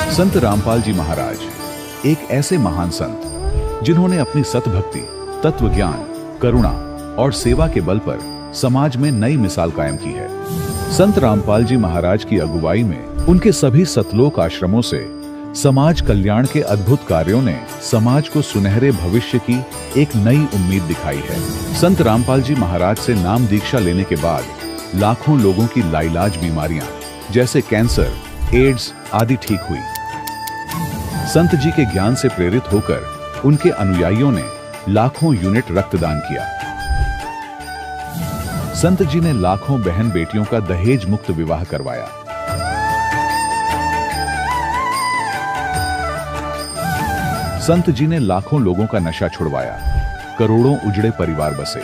संत रामपाल जी महाराज एक ऐसे महान संत जिन्होंने अपनी सतभक्ति, तत्व ज्ञान, करुणा और सेवा के बल पर समाज में नई मिसाल कायम की है। संत रामपाल जी महाराज की अगुवाई में उनके सभी सतलोक आश्रमों से समाज कल्याण के अद्भुत कार्यों ने समाज को सुनहरे भविष्य की एक नई उम्मीद दिखाई है। संत रामपाल जी महाराज से नाम दीक्षा लेने के बाद लाखों लोगों की लाइलाज बीमारियां जैसे कैंसर, एड्स आदि ठीक हुई। संत जी के ज्ञान से प्रेरित होकर उनके अनुयायियों ने लाखों यूनिट रक्तदान किया। संत जी ने लाखों बहन बेटियों का दहेज मुक्त विवाह करवाया। संत जी ने लाखों लोगों का नशा छुड़वाया, करोड़ों उजड़े परिवार बसे।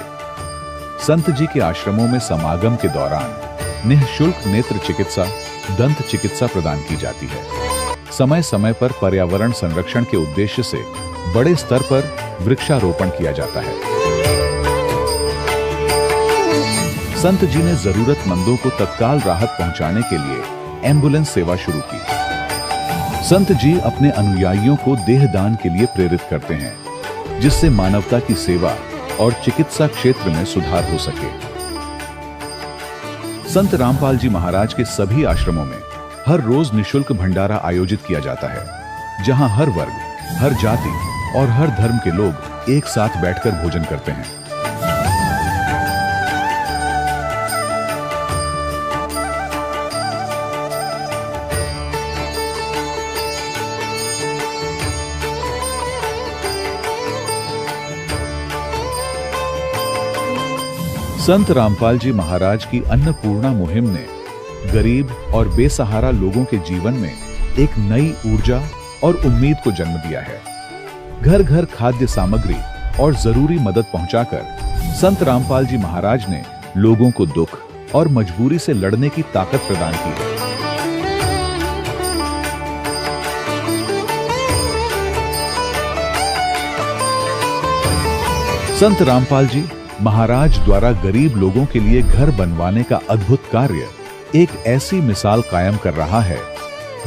संत जी के आश्रमों में समागम के दौरान निःशुल्क नेत्र चिकित्सा, दंत चिकित्सा प्रदान की जाती है। समय समय पर पर्यावरण संरक्षण के उद्देश्य से बड़े स्तर पर वृक्षारोपण किया जाता है। संत जी ने जरूरतमंदों को तत्काल राहत पहुंचाने के लिए एम्बुलेंस सेवा शुरू की। संत जी अपने अनुयायियों को देहदान के लिए प्रेरित करते हैं, जिससे मानवता की सेवा और चिकित्सा क्षेत्र में सुधार हो सके। संत रामपाल जी महाराज के सभी आश्रमों में हर रोज निःशुल्क भंडारा आयोजित किया जाता है, जहां हर वर्ग, हर जाति और हर धर्म के लोग एक साथ बैठकर भोजन करते हैं। संत रामपाल जी महाराज की अन्नपूर्णा मुहिम ने गरीब और बेसहारा लोगों के जीवन में एक नई ऊर्जा और उम्मीद को जन्म दिया है। घर घर खाद्य सामग्री और जरूरी मदद पहुंचाकर संत रामपाल जी महाराज ने लोगों को दुख और मजबूरी से लड़ने की ताकत प्रदान की है। संत रामपाल जी महाराज द्वारा गरीब लोगों के लिए घर बनवाने का अद्भुत कार्य एक ऐसी मिसाल कायम कर रहा है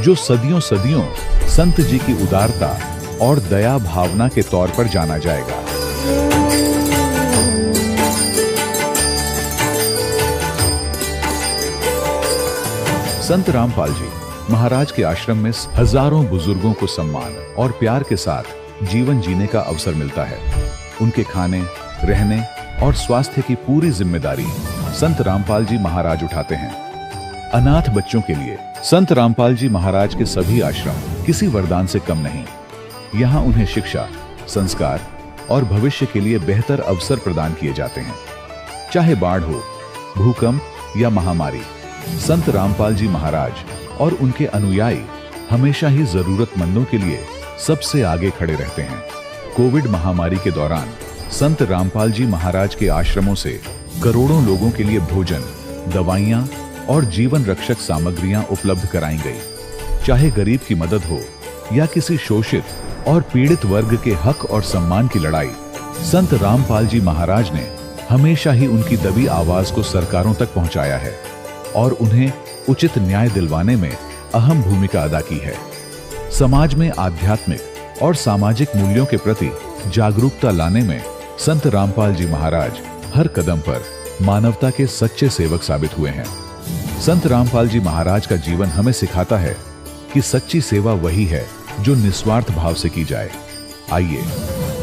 जो सदियों सदियों संत जी की उदारता और दया भावना के तौर पर जाना जाएगा। संत रामपाल जी महाराज के आश्रम में हजारों बुजुर्गों को सम्मान और प्यार के साथ जीवन जीने का अवसर मिलता है। उनके खाने, रहने और स्वास्थ्य की पूरी जिम्मेदारी संत रामपाल जी महाराज उठाते हैं। अनाथ बच्चों के लिए संत रामपाल जी महाराज के सभी आश्रम किसी वरदान से कम नहीं। यहाँ उन्हें शिक्षा, संस्कार और भविष्य के लिए बेहतर अवसर प्रदान किए जाते हैं। चाहे बाढ़ हो, भूकंप या महामारी, संत रामपाल जी महाराज और उनके अनुयायी हमेशा ही जरूरतमंदों के लिए सबसे आगे खड़े रहते हैं। कोविड महामारी के दौरान संत रामपाल जी महाराज के आश्रमों से करोड़ों लोगों के लिए भोजन, दवाइयां और जीवन रक्षक सामग्रियां उपलब्ध कराई गई। चाहे गरीब की मदद हो या किसी शोषित और पीड़ित वर्ग के हक और सम्मान की लड़ाई, संत रामपाल जी महाराज ने हमेशा ही उनकी दबी आवाज को सरकारों तक पहुंचाया है और उन्हें उचित न्याय दिलवाने में अहम भूमिका अदा की है। समाज में आध्यात्मिक और सामाजिक मूल्यों के प्रति जागरूकता लाने में संत रामपाल जी महाराज हर कदम पर मानवता के सच्चे सेवक साबित हुए हैं। संत रामपाल जी महाराज का जीवन हमें सिखाता है कि सच्ची सेवा वही है जो निस्वार्थ भाव से की जाए। आइए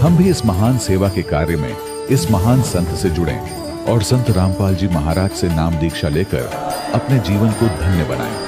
हम भी इस महान सेवा के कार्य में इस महान संत से जुड़ें और संत रामपाल जी महाराज से नाम दीक्षा लेकर अपने जीवन को धन्य बनाएं।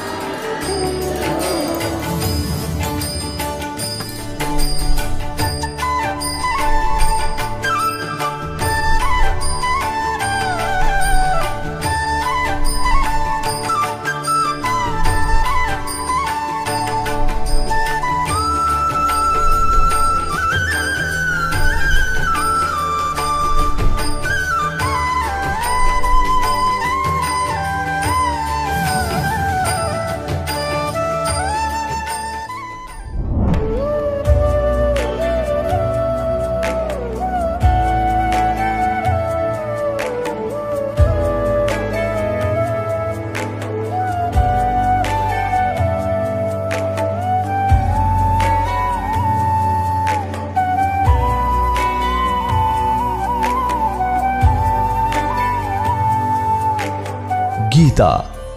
गीता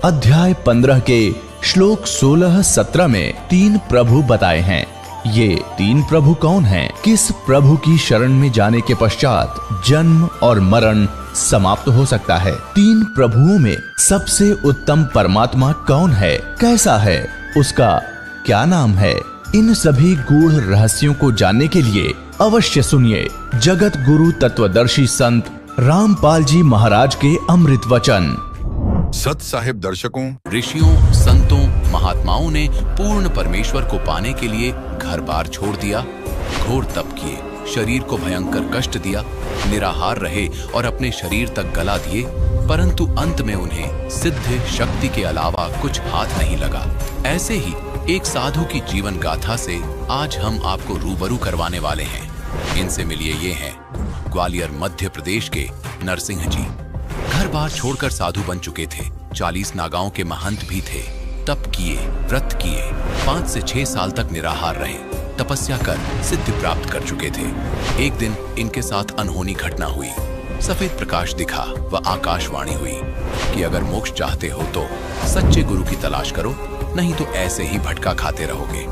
अध्याय 15 के श्लोक 16-17 में 3 प्रभु बताए हैं। ये 3 प्रभु कौन हैं? किस प्रभु की शरण में जाने के पश्चात जन्म और मरण समाप्त हो सकता है? 3 प्रभुओं में सबसे उत्तम परमात्मा कौन है? कैसा है? उसका क्या नाम है? इन सभी गूढ़ रहस्यों को जानने के लिए अवश्य सुनिए जगत गुरु तत्वदर्शी संत रामपाल जी महाराज के अमृत वचन। सत साहिब दर्शकों, ऋषियों, संतों, महात्माओं ने पूर्ण परमेश्वर को पाने के लिए घर बार छोड़ दिया, घोर तप किए, शरीर को भयंकर कष्ट दिया, निराहार रहे और अपने शरीर तक गला दिए, परंतु अंत में उन्हें सिद्ध शक्ति के अलावा कुछ हाथ नहीं लगा। ऐसे ही एक साधु की जीवन गाथा से आज हम आपको रूबरू करवाने वाले हैं। इनसे मिलिए, ये हैं ग्वालियर मध्य प्रदेश के नरसिंह जी। घर बार छोड़कर साधु बन चुके थे। 40 नागाओं के महंत भी थे। तप किए, व्रत किए, 5 से 6 साल तक निराहार रहे, तपस्या कर सिद्धि प्राप्त कर चुके थे। एक दिन इनके साथ अनहोनी घटना हुई। सफेद प्रकाश दिखा व आकाशवाणी हुई कि अगर मोक्ष चाहते हो तो सच्चे गुरु की तलाश करो, नहीं तो ऐसे ही भटका खाते रहोगे।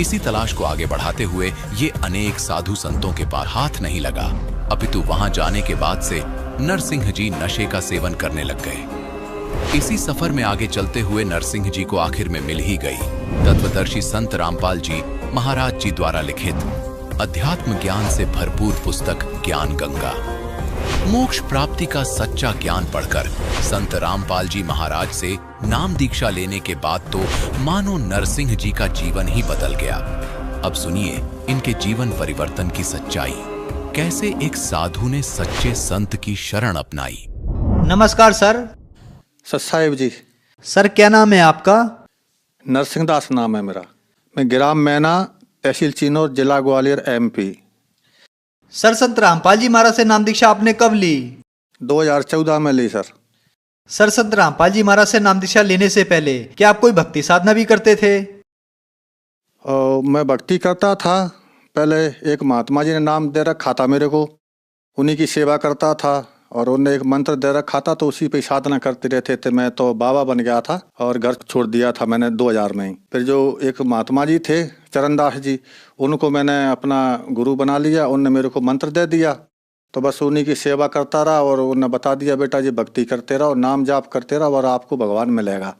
इसी तलाश को आगे बढ़ाते हुए ये अनेक साधु संतों के पास हाथ नहीं लगा, अपितु वहां जाने के बाद से नरसिंह जी नशे का सेवन करने लग गए। इसी सफर में आगे चलते हुए नरसिंह जी को आखिर में मिल ही गई तत्वदर्शी संत रामपाल जी महाराज जी द्वारा लिखित अध्यात्म ज्ञान से भरपूर पुस्तक ज्ञान गंगा। मोक्ष प्राप्ति का सच्चा ज्ञान पढ़कर संत रामपाल जी महाराज से नाम दीक्षा लेने के बाद तो मानो नरसिंह जी का जीवन ही बदल गया। अब सुनिए इनके जीवन परिवर्तन की सच्चाई, कैसे एक साधु ने सच्चे संत की शरण अपनाई। नमस्कार सर। साहिब जी। सर क्या नाम है आपका? नरसिंह दास नाम है मेरा। मैं ग्राम मैना, तहसील चिनौर, जिला ग्वालियर, MP। सर संत रामपाल जी महाराज से नाम दीक्षा आपने कब ली? 2014 में ली सर। सर संत रामपाल जी महाराज से नाम दीक्षा लेने से पहले क्या आप कोई भक्ति साधना भी करते थे? मैं भक्ति करता था। पहले एक महात्मा जी ने नाम दे रखा था मेरे को, उन्हीं की सेवा करता था और उन्होंने एक मंत्र दे रखा था तो उसी पे साधना करते रहते थे। मैं तो बाबा बन गया था और घर छोड़ दिया था मैंने 2000 में ही। फिर जो एक महात्मा जी थे चरणदास जी, उनको मैंने अपना गुरु बना लिया। उनने मेरे को मंत्र दे दिया तो बस उन्हीं की सेवा करता रहा और उन्होंने बता दिया बेटा जी भक्ति करते रहो, नाम जाप करते रहो और आपको भगवान मिलेगा।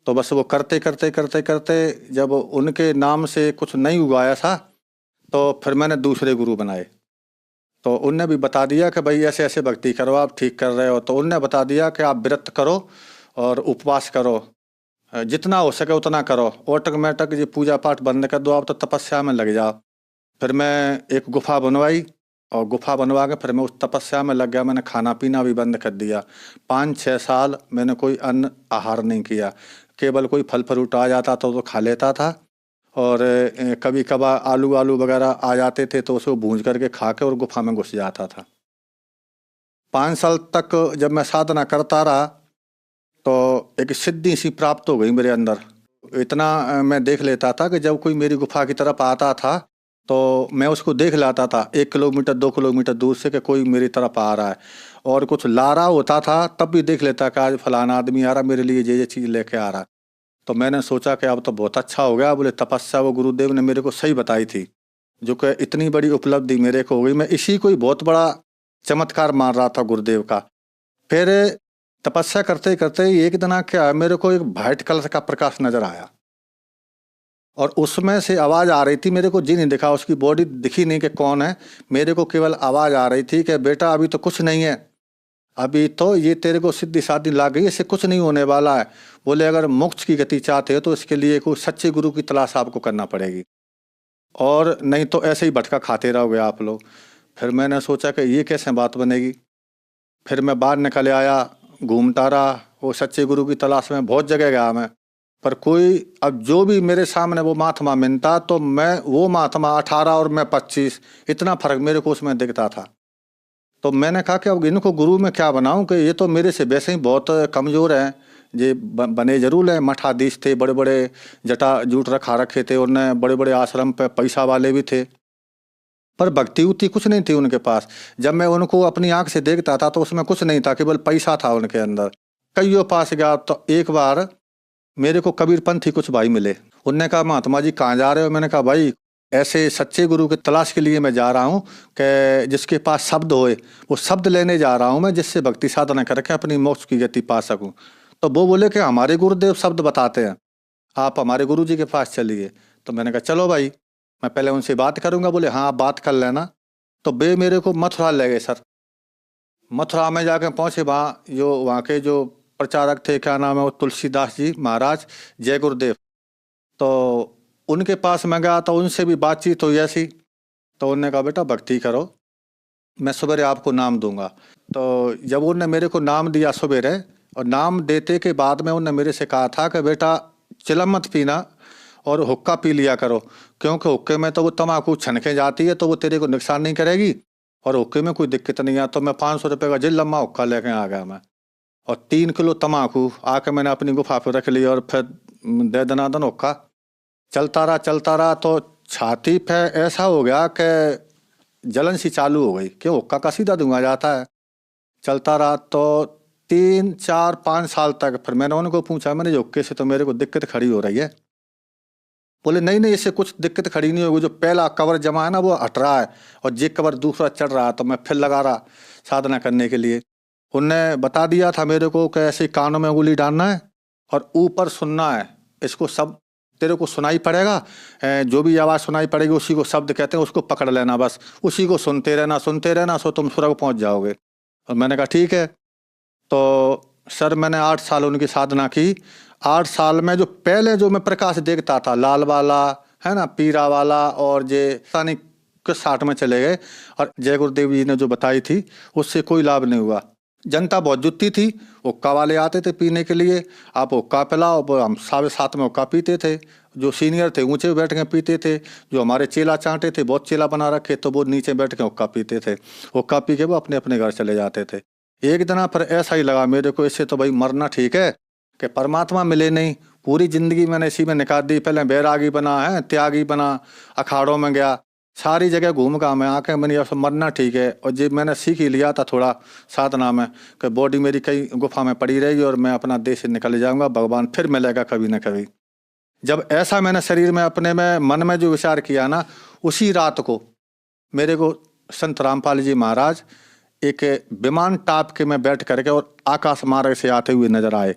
तो बस वो करते करते करते करते जब उनके नाम से कुछ नहीं उगाया था तो फिर मैंने दूसरे गुरु बनाए। तो उनने भी बता दिया कि भाई ऐसे ऐसे भक्ति करो, आप ठीक कर रहे हो। तो उनने बता दिया कि आप व्रत करो और उपवास करो, जितना हो सके उतना करो, ऑटोमेटिक ये पूजा पाठ बंद कर दो, आप तो तपस्या में लग जाओ। फिर मैं एक गुफा बनवाई और गुफा बनवा के फिर मैं उस तपस्या में लग गया। मैंने खाना पीना भी बंद कर दिया। 5-6 साल मैंने कोई अन्न आहार नहीं किया, केवल कोई फल फ्रूट आ जाता तो खा लेता था और कभी कभार आलू वगैरह आ जाते थे तो उसको भूंज करके खा के और गुफा में घुस जाता था। 5 साल तक जब मैं साधना करता रहा तो एक सिद्धि सी प्राप्त हो गई मेरे अंदर। इतना मैं देख लेता था कि जब कोई मेरी गुफा की तरफ आता था तो मैं उसको देख लाता था 1 किलोमीटर 2 किलोमीटर दूर से कि कोई मेरी तरफ आ रहा है। और कुछ ला रहा होता था तब भी देख लेता कि आज फलाना आदमी आ रहा, मेरे लिए ये चीज़ लेके आ रहा। तो मैंने सोचा कि अब तो बहुत अच्छा हो गया। बोले तपस्या वो गुरुदेव ने मेरे को सही बताई थी, जो कि इतनी बड़ी उपलब्धि मेरे को हो गई। मैं इसी को ही बहुत बड़ा चमत्कार मान रहा था गुरुदेव का। फिर तपस्या करते करते एक दिन क्या मेरे को एक वाइट कलर का प्रकाश नजर आया और उसमें से आवाज़ आ रही थी। मेरे को जी नहीं दिखा, उसकी बॉडी दिखी नहीं कि कौन है। मेरे को केवल आवाज़ आ रही थी कि बेटा अभी तो कुछ नहीं है, अभी तो ये तेरे को सिद्धि साधी लाग गई, इससे कुछ नहीं होने वाला है। बोले अगर मोक्ष की गति चाहते हो तो इसके लिए कोई सच्चे गुरु की तलाश आपको करना पड़ेगी और नहीं तो ऐसे ही भटका खाते रहोगे आप लोग। फिर मैंने सोचा कि ये कैसे बात बनेगी। फिर मैं बाहर निकल आया, घूमता रहा, वो सच्चे गुरु की तलाश में बहुत जगह गया मैं, पर कोई अब जो भी मेरे सामने वो महात्मा मिलता तो मैं वो महात्मा 18 और मैं 25, इतना फर्क मेरे को उसमें दिखता था। तो मैंने कहा कि अब इनको गुरु में क्या बनाऊं कि ये तो मेरे से वैसे ही बहुत कमज़ोर हैं। ये बने जरूर हैं, मठाधीश थे, बड़े बड़े जटा जूट रखा रखे थे, उन्हें बड़े बड़े आश्रम पे पैसा वाले भी थे, पर भक्ति उतनी कुछ नहीं थी उनके पास। जब मैं उनको अपनी आंख से देखता था तो उसमें कुछ नहीं था, केवल पैसा था उनके अंदर। कईयों पास गया तो एक बार मेरे को कबीरपंथी कुछ भाई मिले। उनने कहा महात्मा जी कहाँ जा रहे हो? मैंने कहा भाई ऐसे सच्चे गुरु की तलाश के लिए मैं जा रहा हूँ कि जिसके पास शब्द होए, वो शब्द लेने जा रहा हूँ मैं, जिससे भक्ति साधना करके अपनी मोक्ष की गति पा सकूँ। तो वो बोले कि हमारे गुरुदेव शब्द बताते हैं, आप हमारे गुरु जी के पास चलिए। तो मैंने कहा चलो भाई, मैं पहले उनसे बात करूंगा। बोले हाँ आप बात कर लेना। तो वे मेरे को मथुरा ले गए सर। मथुरा में जाके पहुंचे, वहाँ के जो प्रचारक थे, क्या नाम है वो, तुलसीदास जी महाराज, जय गुरुदेव। तो उनके पास मैं गया तो उनसे भी बातचीत हुई ऐसी। तो उन्होंने कहा बेटा भक्ति करो, मैं सवेरे आपको नाम दूंगा। तो जब उन्होंने मेरे को नाम दिया सवेरे, और नाम देते के बाद में उन्होंने मेरे से कहा था कि बेटा चिलम मत पीना और हुक्का पी लिया करो, क्योंकि हुक्के में तो वो तम्बाकू छनके जाती है तो वो तेरे को नुकसान नहीं करेगी, और हुक्के में कोई दिक्कत नहीं है। तो मैं 500 रुपये का जिल लम्बा हुक्का लेके आ गया मैं, और 3 किलो तम्बाकू आके मैंने अपनी गुफा पे रख ली, और फिर दे दनादन हुक्का चलता रहा। तो छाती पे ऐसा हो गया कि जलन सी चालू हो गई, क्यों हुक्का का सीधा धुआं जाता है। चलता रहा तो 3, 4, 5 साल तक। फिर मैंने उनको पूछा, मैंने हुक्के से तो मेरे को दिक्कत खड़ी हो रही है। बोले नहीं इससे कुछ दिक्कत खड़ी नहीं होगी, जो पहला कवर जमा है ना वो हट रहा है, और जे कवर दूसरा चढ़ रहा है। तो मैं फिर लगा रहा साधना करने के लिए। उनने बता दिया था मेरे को कि ऐसे कानों में उंगली डालना है और ऊपर सुनना है, इसको सब तेरे को सुनाई पड़ेगा, जो भी आवाज़ सुनाई पड़ेगी उसी को शब्द कहते हैं, उसको पकड़ लेना, बस उसी को सुनते रहना, सो तुम स्वर्ग पहुंच जाओगे। और मैंने कहा ठीक है। तो सर मैंने 8 साल उनकी साधना की। 8 साल में जो पहले जो मैं प्रकाश देखता था, लाल वाला है ना, पीरा वाला, और जे सानी के 60 में चले गए, और जय गुरुदेव जी ने जो बताई थी उससे कोई लाभ नहीं हुआ। जनता बहुत जुटती थी, हुक्का वाले आते थे पीने के लिए, आप हुक्का पिलाओ, हम 7:30 में हुक्का पीते थे। जो सीनियर थे ऊंचे बैठ के पीते थे, जो हमारे चेला चांटे थे, बहुत चेला बना रखे, तो वो नीचे बैठ के हुक्का पीते थे। हुक्का पी के वो अपने अपने घर चले जाते थे। एक दिन पर ऐसा ही लगा मेरे को, इससे तो भाई मरना ठीक है, कि परमात्मा मिले नहीं। पूरी जिंदगी मैंने इसी में निकाल दी। पहले बैरागी बना है, त्यागी बना, अखाड़ों में गया, सारी जगह घूम का मैं आके मैंने ये मरना ठीक है। और जब मैंने सीख ही लिया था थोड़ा साधना में कि बॉडी मेरी कई गुफा में पड़ी रहेगी और मैं अपना देश से निकल जाऊंगा, भगवान फिर मिलेगा कभी ना कभी। जब ऐसा मैंने शरीर में अपने में मन में जो विचार किया ना, उसी रात को मेरे को संत रामपाल जी महाराज एक विमान टाप के में बैठ करके और आकाश मार्ग से आते हुए नजर आए।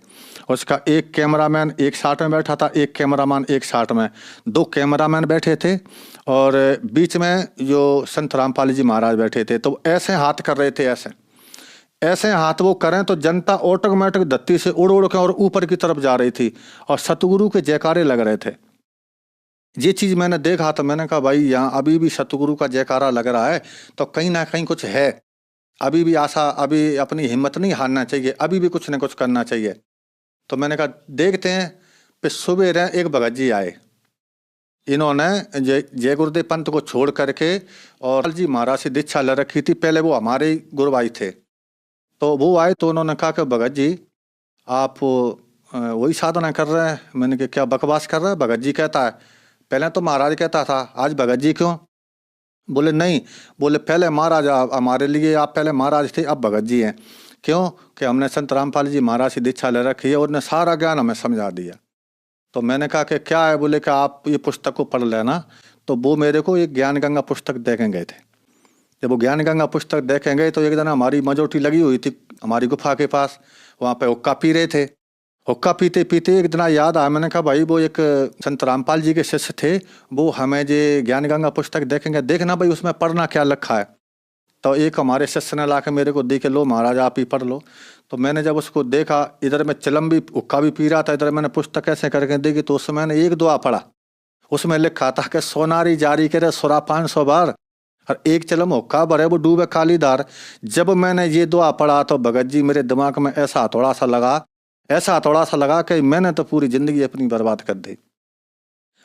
उसका एक कैमरामैन एक साइड में बैठा था, एक कैमरामैन एक साइड में, 2 कैमरामैन बैठे थे, और बीच में जो संत रामपाल जी महाराज बैठे थे। तो ऐसे हाथ कर रहे थे, ऐसे हाथ वो करें तो जनता ऑटोमेटिक धरती से उड़ उड़ के और ऊपर की तरफ जा रही थी, और सतगुरु के जयकारे लग रहे थे। ये चीज मैंने देखा तो मैंने कहा भाई यहाँ अभी भी सतगुरु का जयकारा लग रहा है, तो कहीं ना कहीं कुछ है, अभी भी आशा, अभी अपनी हिम्मत नहीं हारना चाहिए, अभी भी कुछ न कुछ करना चाहिए। तो मैंने कहा देखते हैं। फिर सुबह एक भगत जी आए, इन्होंने जय गुरुदेव पंथ को छोड़ करके और जी महाराज से दीक्षा ले रखी थी, पहले वो हमारे ही गुरु भाई थे। तो वो आए तो उन्होंने कहा कि भगत जी आप वही साधना कर रहे हैं। मैंने कहा क्या बकवास कर रहा है? भगत जी कहता है, पहले तो महाराज कहता था, आज भगत जी क्यों? बोले नहीं, बोले पहले महाराज हमारे लिए आप पहले महाराज थे, अब भगत जी हैं। क्यों? कि हमने संत रामपाल जी महाराज से दीक्षा ले रखी है और उन्हें सारा ज्ञान हमें समझा दिया। तो मैंने कहा कि क्या है? बोले कि आप ये पुस्तक को पढ़ लेना। तो वो मेरे को एक ज्ञान गंगा पुस्तक देखें गए थे। जब वो ज्ञान गंगा पुस्तक देखें गए तो एक दिन हमारी मजोटी लगी हुई थी हमारी गुफा के पास, वहाँ पे हुक्का पी रहे थे। हुक्का पीते पीते एक दिन याद आया, मैंने कहा भाई वो एक संत रामपाल जी के शिष्य थे, वो हमें जो ज्ञान गंगा पुस्तक देखेंगे, देखना भाई उसमें पढ़ना क्या लिखा है। तो एक हमारे शिष्य ने ला के मेरे को दे के, लो महाराज आप ही पढ़ लो। तो मैंने जब उसको देखा, इधर मैं चिलम भी हुक्का भी पी रहा था, इधर मैंने पुस्तक ऐसे करके देखी, तो उसमें मैंने एक दुआ पढ़ा। उसमें लिखा था कि सोनारी जारी करे सुरा 500 बार, और एक चिलम हुक्का भरे वो डूबे काली धार। जब मैंने ये दुआ पढ़ा तो भगत जी मेरे दिमाग में ऐसा हथौड़ा सा लगा कि मैंने तो पूरी जिंदगी अपनी बर्बाद कर दी।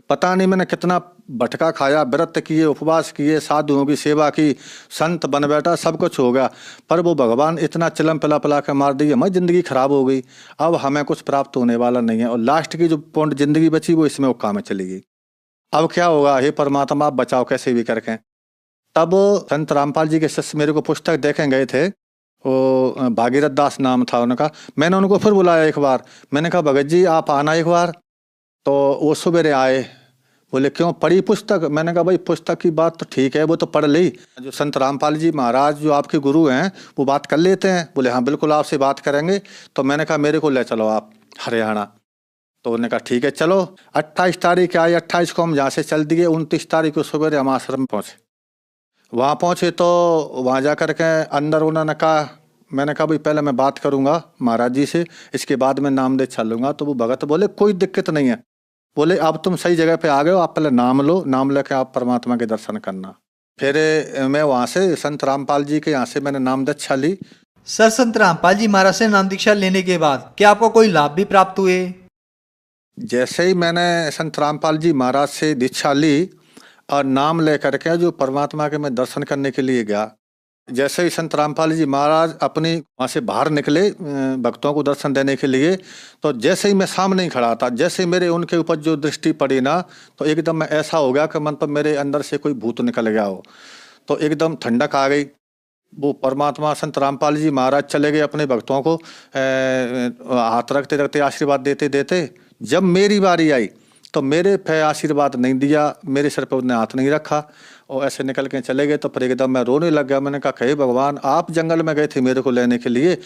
पता नहीं मैंने कितना भटका खाया, व्रत किए, उपवास किए, साधुओं की सेवा की, संत बन बैठा, सब कुछ हो गया, पर वो भगवान इतना चिलम पिला पिला के मार दी, हमारी जिंदगी खराब हो गई। अब हमें कुछ प्राप्त होने वाला नहीं है, और लास्ट की जो पौंड जिंदगी बची वो इसमें हुक्का में चली गई। अब क्या होगा? हे परमात्मा आप बचाओ कैसे भी करके। तब संत रामपाल जी के शिष्य मेरे को पुस्तक देखें गए थे, वो भागीरथ दास नाम था उनका। मैंने उनको फिर बुलाया एक बार, मैंने कहा भगत जी आप आना एक बार। तो वो सवेरे आए, बोले क्यों पढ़ी पुस्तक? मैंने कहा भाई पुस्तक की बात तो ठीक है, वो तो पढ़ ली, जो संत रामपाल जी महाराज जो आपके गुरु हैं वो बात कर लेते हैं। बोले हाँ बिल्कुल आपसे बात करेंगे। तो मैंने कहा मेरे को ले चलो आप हरियाणा। तो उन्होंने कहा ठीक है चलो। 28 तारीख आई, 28 को हम यहाँ से चल दिए। 29 तारीख को सवेरे हम आश्रम पहुँचे। वहाँ पहुँचे तो वहाँ जा कर के अंदर उन्होंने कहा, मैंने कहा भाई पहले मैं बात करूँगा महाराज जी से, इसके बाद मैं नाम दे चलूँगा। तो वो भगत बोले कोई दिक्कत नहीं है, बोले अब तुम सही जगह पे आ गए हो, आप पहले नाम लो, नाम लेके आप परमात्मा के दर्शन करना। फिर मैं वहाँ से संत रामपाल जी के यहाँ से मैंने नाम दीक्षा ली। सर, संत रामपाल जी महाराज से नाम दीक्षा लेने के बाद क्या आपको कोई लाभ भी प्राप्त हुए? जैसे ही मैंने संत रामपाल जी महाराज से दीक्षा ली और नाम लेकर के जो परमात्मा के मैं दर्शन करने के लिए गया, जैसे ही संत रामपाल जी महाराज अपनी वहाँ से बाहर निकले भक्तों को दर्शन देने के लिए, तो जैसे ही मैं सामने ही खड़ा था, जैसे ही मेरे उनके ऊपर जो दृष्टि पड़ी ना, तो एकदम मैं ऐसा हो गया कि मन पर मेरे अंदर से कोई भूत निकल गया हो। तो एकदम ठंडक आ गई। वो परमात्मा संत रामपाल जी महाराज चले गए अपने भक्तों को हाथ रखते रखते आशीर्वाद देते देते। जब मेरी बारी आई तो मेरे पे आशीर्वाद नहीं दिया, मेरे सर पे उन्होंने हाथ नहीं रखा और ऐसे निकल के चले गए। तो फिर एकदम मैं रोने लग गया। मैंने कहा हे भगवान, आप जंगल में गए थे मेरे को लेने के लिए,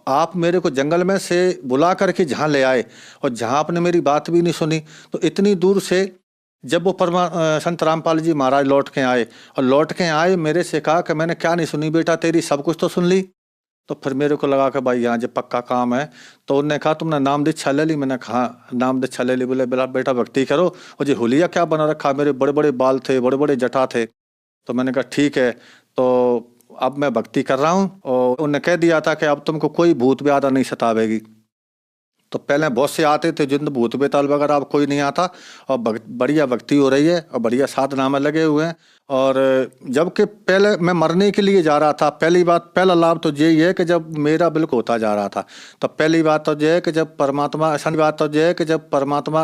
आप मेरे को जंगल में से बुला करके जहाँ ले आए और जहाँ आपने मेरी बात भी नहीं सुनी। तो इतनी दूर से जब वो संत रामपाल जी महाराज लौट के आए और लौट के आए मेरे से कहा कि मैंने क्या नहीं सुनी बेटा तेरी, सब कुछ तो सुन ली। तो फिर मेरे को लगा कि भाई यहाँ जब पक्का काम है। तो उन्होंने कहा तुमने नाम दीक्षा ले ली? मैंने कहा नाम दीक्षा ले ली। बोले बेटा भक्ति करो। और जी हुलिया क्या बना रखा, मेरे बड़े बड़े बाल थे, बड़े बड़े जटा थे। तो मैंने कहा ठीक है, तो अब मैं भक्ति कर रहा हूँ। और उन्होंने कह दिया था कि अब तुमको कोई भूत व्याधा नहीं सतावेगी। तो पहले बहुत से आते थे जिन भूत बेताल वगैरह, अब कोई नहीं आता और बढ़िया भक्ति हो रही है और बढ़िया साधना में लगे हुए हैं। और जबकि पहले मैं मरने के लिए जा रहा था, पहला लाभ तो यही है कि जब मेरा बिल्कुल होता जा रहा था, तो पहली बात तो यह है कि जब परमात्मा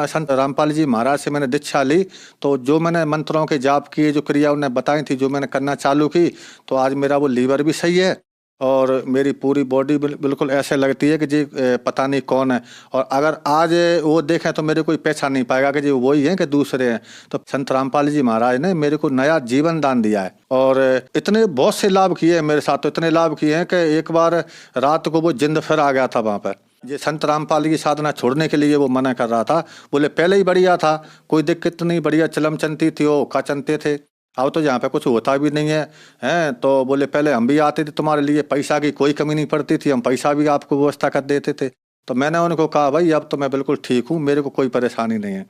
संत रामपाल जी महाराज से मैंने दीक्षा ली, तो जो मैंने मंत्रों के जाप किए, जो क्रिया उन्हें बताई थी, जो मैंने करना चालू की, तो आज मेरा वो लीवर भी सही है और मेरी पूरी बॉडी बिल्कुल ऐसे लगती है कि जी पता नहीं कौन है। और अगर आज वो देखें तो मेरे कोई पहचान नहीं पाएगा कि जी वही हैं कि दूसरे हैं। तो संत रामपाल जी महाराज ने मेरे को नया जीवन दान दिया है और इतने बहुत से लाभ किए हैं मेरे साथ। तो इतने लाभ किए हैं कि एक बार रात को वो जिंद फिर आ गया था वहाँ पर। ये संत रामपाल की साधना छोड़ने के लिए वो मना कर रहा था। बोले पहले ही बढ़िया था, कोई दिक्कत नहीं, बढ़िया चलम चलती थी, वो का चलते थे। अब तो यहाँ पे कुछ होता भी नहीं है, हैं? तो बोले पहले हम भी आते थे तुम्हारे लिए, पैसा की कोई कमी नहीं पड़ती थी, हम पैसा भी आपको व्यवस्था कर देते थे। तो मैंने उनको कहा भाई अब तो मैं बिल्कुल ठीक हूँ, मेरे को कोई परेशानी नहीं है।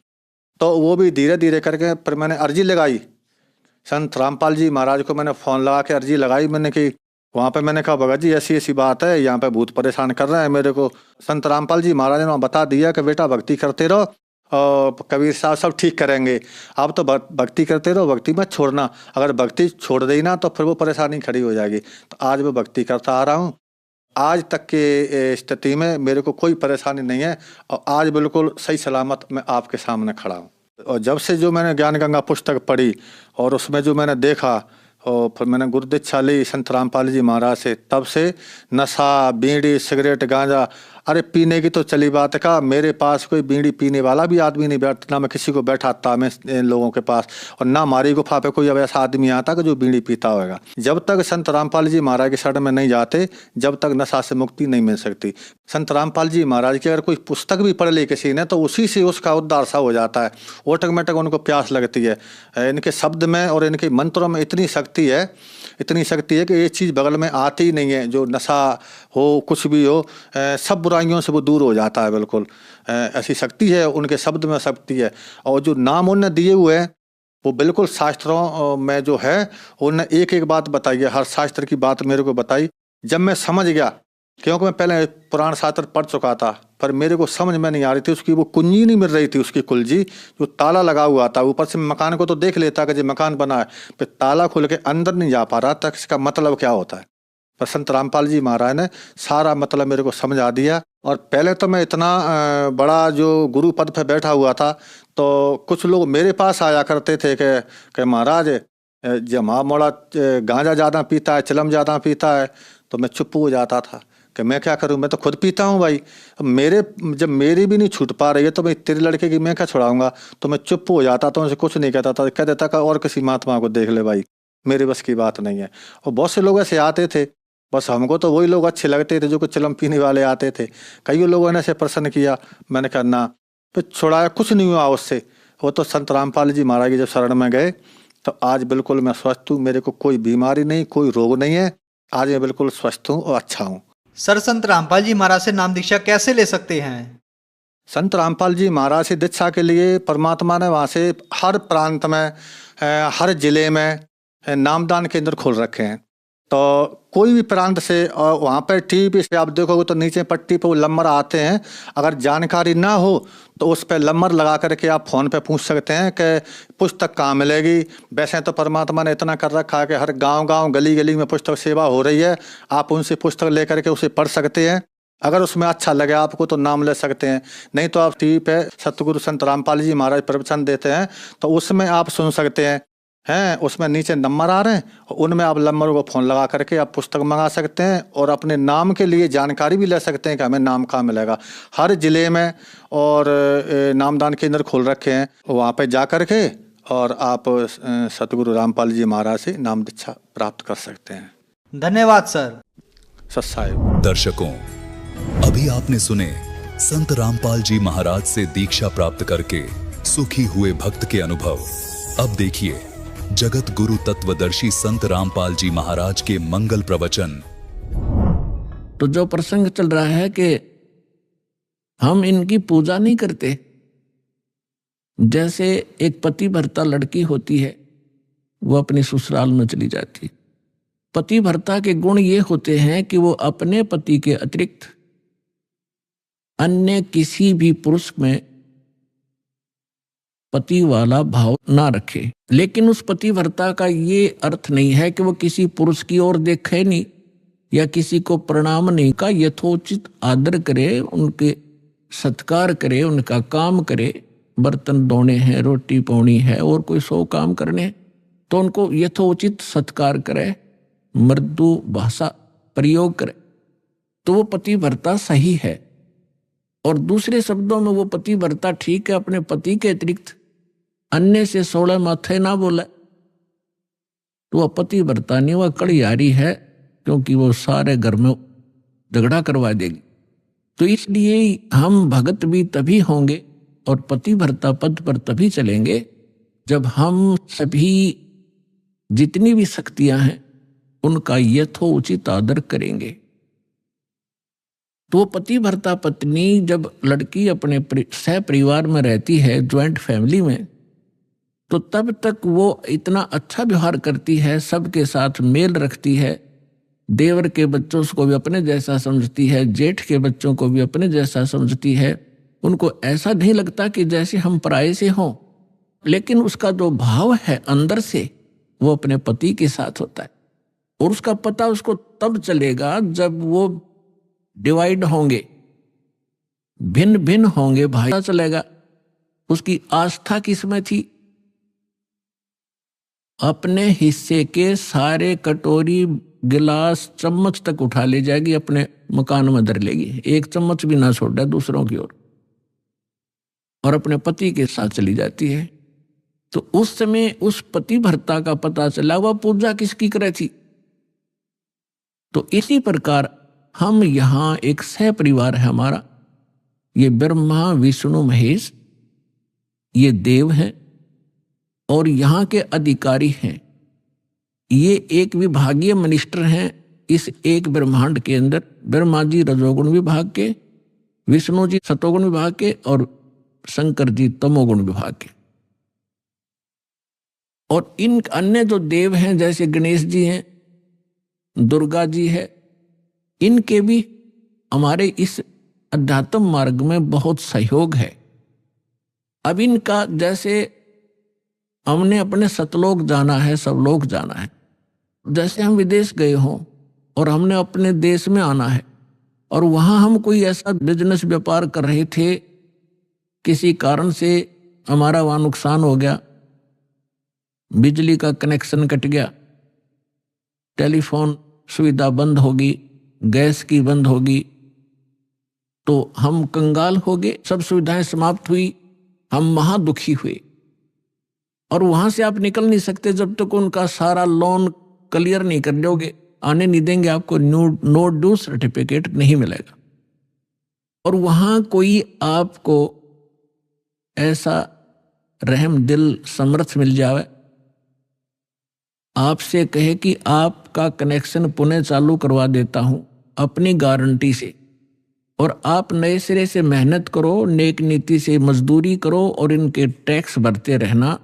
तो वो भी धीरे धीरे करके फिर मैंने अर्जी लगाई संत रामपाल जी महाराज को। मैंने फ़ोन लगा के अर्जी लगाई मैंने कि वहाँ पे मैंने कहा भगत जी ऐसी ऐसी बात है, यहाँ पे भूत परेशान कर रहे हैं मेरे को। संत रामपाल जी महाराज ने बता दिया कि बेटा भक्ति करते रहो और कबीर साहब सब ठीक करेंगे। आप तो भक्ति करते रहो, भक्ति मत छोड़ना। अगर भक्ति छोड़ दी ना तो फिर वो परेशानी खड़ी हो जाएगी। तो आज मैं भक्ति करता आ रहा हूँ, आज तक के स्थिति में मेरे को कोई परेशानी नहीं है और आज बिल्कुल सही सलामत मैं आपके सामने खड़ा हूँ। और जब से जो मैंने ज्ञान गंगा पुस्तक पढ़ी और उसमें जो मैंने देखा और फिर मैंने गुरु दीक्षा ली संत रामपाल जी महाराज से, तब से नशा, बीड़ी, सिगरेट, गांजा, अरे पीने की तो चली बात है का, मेरे पास कोई बीड़ी पीने वाला भी आदमी नहीं बैठता, ना मैं किसी को बैठाता मैं इन लोगों के पास, और ना हमारी गुफा पे कोई अब ऐसा आदमी आता कि जो बीड़ी पीता होगा। जब तक संत रामपाल जी महाराज के शरण में नहीं जाते, जब तक नशा से मुक्ति नहीं मिल सकती। संत रामपाल जी महाराज की अगर कोई पुस्तक भी पढ़ ली किसी ने तो उसी से उसका उद्धार सा हो जाता है, ऑटोमेटिक उनको प्यास लगती है। इनके शब्द में और इनके मंत्रों में इतनी शक्ति है कि ये चीज़ बगल में आती ही नहीं है। जो नशा हो, कुछ भी हो, सब बुराइयों से वो दूर हो जाता है बिल्कुल। ऐसी शक्ति है उनके शब्द में, शक्ति है। और जो नाम उन्होंने दिए हुए हैं वो बिल्कुल शास्त्रों में जो है उन्होंने एक एक बात बताई है, हर शास्त्र की बात मेरे को बताई। जब मैं समझ गया, क्योंकि मैं पहले पुराण शास्त्र पढ़ चुका था, पर मेरे को समझ में नहीं आ रही थी, उसकी वो कुंजी नहीं मिल रही थी, उसकी कुलजी जो ताला लगा हुआ था। ऊपर से मकान को तो देख लेता कि जो मकान बना है, फिर ताला खोल के अंदर नहीं जा पा रहा था, इसका मतलब क्या होता है। पर संत रामपाल जी महाराज ने सारा मतलब मेरे को समझा दिया। और पहले तो मैं इतना बड़ा जो गुरु पद पे बैठा हुआ था, तो कुछ लोग मेरे पास आया करते थे कि महाराज जमा मोड़ा गांजा ज़्यादा पीता है, चिलम ज़्यादा पीता है। तो मैं चुप हो जाता था कि मैं क्या करूं, मैं तो खुद पीता हूं भाई। जब मेरी भी नहीं छूट पा रही है तो मैं तेरे लड़के की मैं क्या छुड़ाऊंगा। तो मैं चुप हो जाता था, उनसे कुछ नहीं कहता था, कह देता और किसी महात्मा को देख ले भाई, मेरे बस की बात नहीं है। और बहुत से लोग ऐसे आते थे, बस हमको तो वही लोग अच्छे लगते थे जो कुछ चिलम पीने वाले आते थे। कई लोगों ने ऐसे प्रश्न किया, मैंने कहा ना, फिर छुड़ाया, कुछ नहीं हुआ उससे। वो तो संत रामपाल जी महाराज की जब शरण में गए तो आज बिल्कुल मैं स्वस्थ हूँ, मेरे को कोई बीमारी नहीं, कोई रोग नहीं है, आज मैं बिल्कुल स्वस्थ हूँ और अच्छा हूँ। सर, संत रामपाल जी महाराज से नाम दीक्षा कैसे ले सकते हैं? संत रामपाल जी महाराज से दीक्षा के लिए परमात्मा ने वहाँ से हर प्रांत में, हर जिले में नामदान केंद्र खोल रखे हैं। तो कोई भी प्रांत से, और वहाँ पर टीवी से आप देखोगे तो नीचे पट्टी पर वो नंबर आते हैं। अगर जानकारी ना हो तो उस पर नंबर लगा करके आप फ़ोन पे पूछ सकते हैं कि पुस्तक कहाँ मिलेगी। वैसे तो परमात्मा ने इतना कर रखा है कि हर गांव-गांव, गली-गली में पुस्तक सेवा हो रही है। आप उनसे पुस्तक लेकर के उसे पढ़ सकते हैं। अगर उसमें अच्छा लगे आपको तो नाम ले सकते हैं, नहीं तो आप टीवी पे सतगुरु संत रामपाल जी महाराज प्रवचन देते हैं तो उसमें आप सुन सकते हैं। उसमें नीचे नंबर आ रहे हैं, उनमें आप नंबरों को फ़ोन लगा करके आप पुस्तक मंगा सकते हैं और अपने नाम के लिए जानकारी भी ले सकते हैं कि हमें नाम कहाँ मिलेगा। हर जिले में और नामदान केंद्र खोल रखे हैं, वहाँ पे जा कर के और आप सतगुरु रामपाल जी महाराज से नाम दीक्षा प्राप्त कर सकते हैं। धन्यवाद सर। सत्साहिब दर्शकों, अभी आपने सुने संत रामपाल जी महाराज से दीक्षा प्राप्त करके सुखी हुए भक्त के अनुभव। अब देखिए जगत गुरु तत्वदर्शी संत रामपाल जी महाराज के मंगल प्रवचन। तो जो प्रसंग चल रहा है कि हम इनकी पूजा नहीं करते, जैसे एक पति भर्ता लड़की होती है, वो अपने ससुराल में चली जाती। पति भर्ता के गुण ये होते हैं कि वो अपने पति के अतिरिक्त अन्य किसी भी पुरुष में पति वाला भाव ना रखे। लेकिन उस पतिव्रता का ये अर्थ नहीं है कि वो किसी पुरुष की ओर देखे नहीं या किसी को प्रणाम नहीं का, यथोचित आदर करे, उनके सत्कार करे, उनका काम करे। बर्तन धोने हैं, रोटी पौनी है और कोई 100 काम करने तो उनको यथोचित सत्कार करे, मृदु भाषा प्रयोग करे, तो वो पतिव्रता सही है। और दूसरे शब्दों में वो पतिव्रता ठीक है, अपने पति के अतिरिक्त अन्य से 16 माथे ना बोला तो वह पतिव्रता नहीं, वह कड़ियारी है, क्योंकि वो सारे घर में झगड़ा करवा देगी। तो इसलिए हम भगत भी तभी होंगे और पतिव्रता पद पर तभी चलेंगे जब हम सभी जितनी भी शक्तियां हैं उनका यथोचित आदर करेंगे। तो पतिव्रता पत्नी जब लड़की अपने सह परिवार में रहती है, ज्वाइंट फैमिली में, तो तब तक वो इतना अच्छा व्यवहार करती है, सबके साथ मेल रखती है, देवर के बच्चों को भी अपने जैसा समझती है, जेठ के बच्चों को भी अपने जैसा समझती है। उनको ऐसा नहीं लगता कि जैसे हम पराये से हों, लेकिन उसका जो भाव है अंदर से वो अपने पति के साथ होता है। और उसका पता उसको तब चलेगा जब वो डिवाइड होंगे, भिन्न भिन्न होंगे, भाई चलेगा उसकी आस्था किसमें थी। अपने हिस्से के सारे कटोरी, गिलास, चम्मच तक उठा ले जाएगी, अपने मकान में धर लेगी, एक चम्मच भी ना छोड़ा दूसरों की ओर, और अपने पति के साथ चली जाती है। तो उस समय उस पतिव्रता का पता चला वह पूजा किसकी करे थी। तो इसी प्रकार हम यहाँ एक सह परिवार है हमारा, ये ब्रह्मा विष्णु महेश ये देव हैं और यहाँ के अधिकारी हैं। ये एक विभागीय मिनिस्टर हैं इस एक ब्रह्मांड के अंदर। ब्रह्मा जी रजोगुण विभाग के, विष्णु जी सतोगुण विभाग के और शंकर जी तमोगुण विभाग के। और इन अन्य जो देव हैं जैसे गणेश जी हैं, दुर्गा जी है, इनके भी हमारे इस अध्यात्म मार्ग में बहुत सहयोग है। अब इनका जैसे हमने अपने सतलोक जाना है, सब लोग जाना है, जैसे हम विदेश गए हों और हमने अपने देश में आना है और वहाँ हम कोई ऐसा बिजनेस व्यापार कर रहे थे, किसी कारण से हमारा वहाँ नुकसान हो गया, बिजली का कनेक्शन कट गया, टेलीफोन सुविधा बंद होगी, गैस की बंद होगी, तो हम कंगाल हो गए, सब सुविधाएं समाप्त हुई, हम महादुखी हुए। और वहां से आप निकल नहीं सकते जब तक उनका सारा लोन क्लियर नहीं कर लोगे, आने नहीं देंगे, आपको नो ड्यू सर्टिफिकेट नहीं मिलेगा। और वहां कोई आपको ऐसा रहम दिल समर्थ मिल जावे, आपसे कहे कि आपका कनेक्शन पुनः चालू करवा देता हूं अपनी गारंटी से, और आप नए सिरे से मेहनत करो, नेक नीति से मजदूरी करो और इनके टैक्स भरते रहना,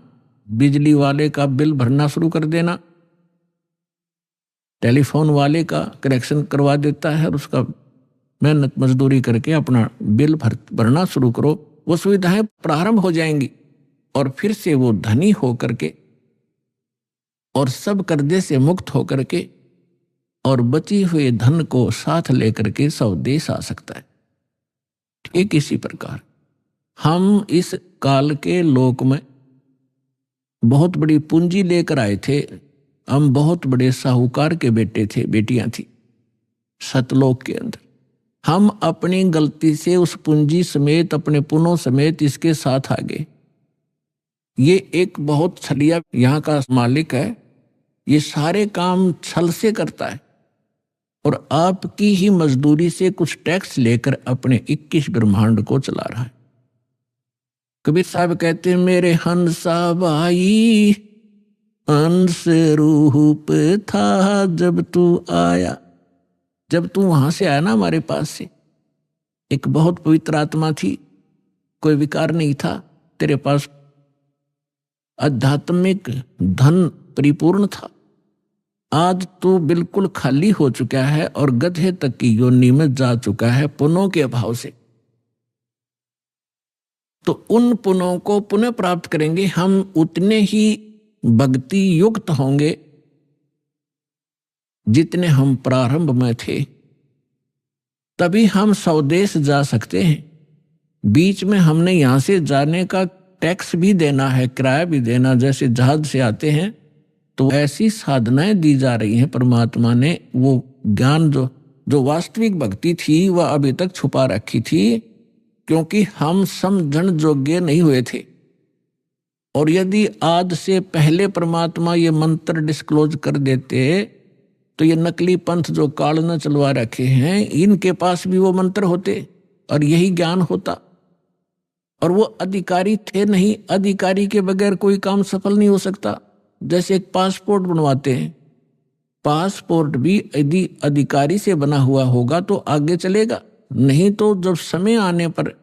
बिजली वाले का बिल भरना शुरू कर देना, टेलीफोन वाले का कनेक्शन करवा देता है और उसका मेहनत मजदूरी करके अपना बिल भरना शुरू करो, वो सुविधाएं प्रारंभ हो जाएंगी। और फिर से वो धनी हो करके और सब कर्जे से मुक्त हो करके और बची हुए धन को साथ लेकर के स्वदेश आ सकता है। ठीक इसी प्रकार हम इस काल के लोक में बहुत बड़ी पूंजी लेकर आए थे, हम बहुत बड़े साहूकार के बेटे थे, बेटियां थी सतलोक के अंदर। हम अपनी गलती से उस पूंजी समेत, अपने पुनों समेत इसके साथ आ गए। ये एक बहुत छलिया यहाँ का मालिक है, ये सारे काम छल से करता है और आपकी ही मजदूरी से कुछ टैक्स लेकर अपने 21 ब्रह्मांड को चला रहा है। कबीर साहब कहते हैं, मेरे हंसा भाई हंस रूप था जब तू आया। जब तू वहां से आया ना हमारे पास से, एक बहुत पवित्र आत्मा थी, कोई विकार नहीं था, तेरे पास आध्यात्मिक धन परिपूर्ण था। आज तू बिल्कुल खाली हो चुका है और गधे तक की योनि में जा चुका है पुनों के अभाव से। तो उन पुनों को पुनः प्राप्त करेंगे हम, उतने ही भक्ति युक्त होंगे जितने हम प्रारंभ में थे, तभी हम स्वदेश जा सकते हैं। बीच में हमने यहां से जाने का टैक्स भी देना है, किराया भी देना, जैसे जहाज से आते हैं तो ऐसी साधनाएं दी जा रही हैं परमात्मा ने। वो ज्ञान जो वास्तविक भक्ति थी वह अभी तक छुपा रखी थी, क्योंकि हम समझण योग्य नहीं हुए थे। और यदि आज से पहले परमात्मा ये मंत्र डिस्क्लोज कर देते तो ये नकली पंथ जो काल न चलवा रखे हैं, इनके पास भी वो मंत्र होते और यही ज्ञान होता। और वो अधिकारी थे नहीं, अधिकारी के बगैर कोई काम सफल नहीं हो सकता। जैसे एक पासपोर्ट बनवाते हैं, पासपोर्ट भी यदि अधिकारी से बना हुआ होगा तो आगे चलेगा, नहीं तो जब समय आने पर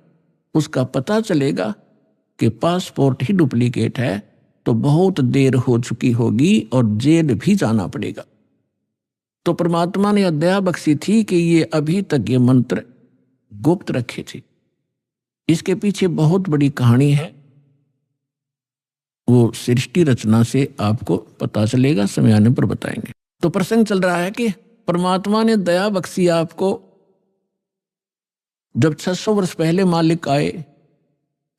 उसका पता चलेगा कि पासपोर्ट ही डुप्लीकेट है तो बहुत देर हो चुकी होगी और जेल भी जाना पड़ेगा। तो परमात्मा ने दया बख्शी थी कि ये अभी तक ये मंत्र गुप्त रखे थे। इसके पीछे बहुत बड़ी कहानी है, वो सृष्टि रचना से आपको पता चलेगा, समय आने पर बताएंगे। तो प्रसंग चल रहा है कि परमात्मा ने दया बख्शी आपको। जब 600 वर्ष पहले मालिक आए,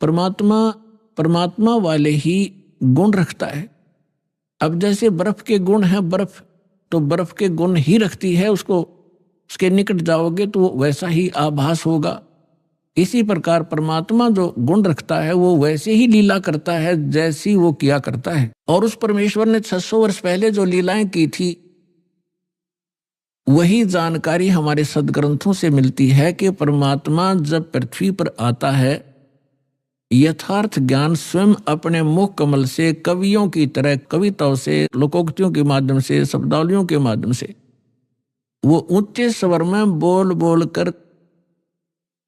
परमात्मा वाले ही गुण रखता है। अब जैसे बर्फ के गुण हैं, बर्फ तो बर्फ के गुण ही रखती है, उसको उसके निकट जाओगे तो वो वैसा ही आभास होगा। इसी प्रकार परमात्मा जो गुण रखता है वो वैसे ही लीला करता है जैसी वो किया करता है। और उस परमेश्वर ने 600 वर्ष पहले जो लीलाएं की थी वही जानकारी हमारे सदग्रंथों से मिलती है कि परमात्मा जब पृथ्वी पर आता है, यथार्थ ज्ञान स्वयं अपने मुख कमल से कवियों की तरह कविताओं से, लोकोक्तियों के माध्यम से, शब्दावलियों के माध्यम से वो ऊंचे स्वर में बोल बोल कर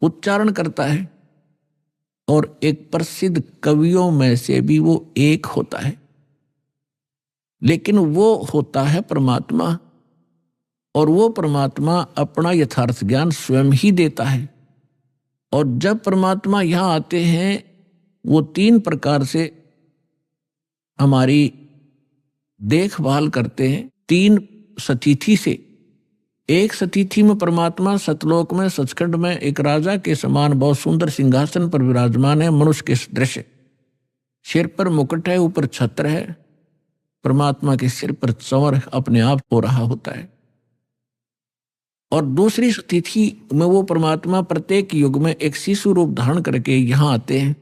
उच्चारण करता है। और एक प्रसिद्ध कवियों में से भी वो एक होता है, लेकिन वो होता है परमात्मा। और वो परमात्मा अपना यथार्थ ज्ञान स्वयं ही देता है। और जब परमात्मा यहाँ आते हैं वो 3 प्रकार से हमारी देखभाल करते हैं, 3 सतिथि से। एक सतिथि में परमात्मा सतलोक में सचखंड में एक राजा के समान बहुत सुंदर सिंहासन पर विराजमान है, मनुष्य के सदृश। सिर पर मुकुट है, ऊपर छत्र है, परमात्मा के सिर पर चंवर अपने आप हो रहा होता है। और दूसरी तिथि में वो परमात्मा प्रत्येक युग में एक शिशु रूप धारण करके यहाँ आते हैं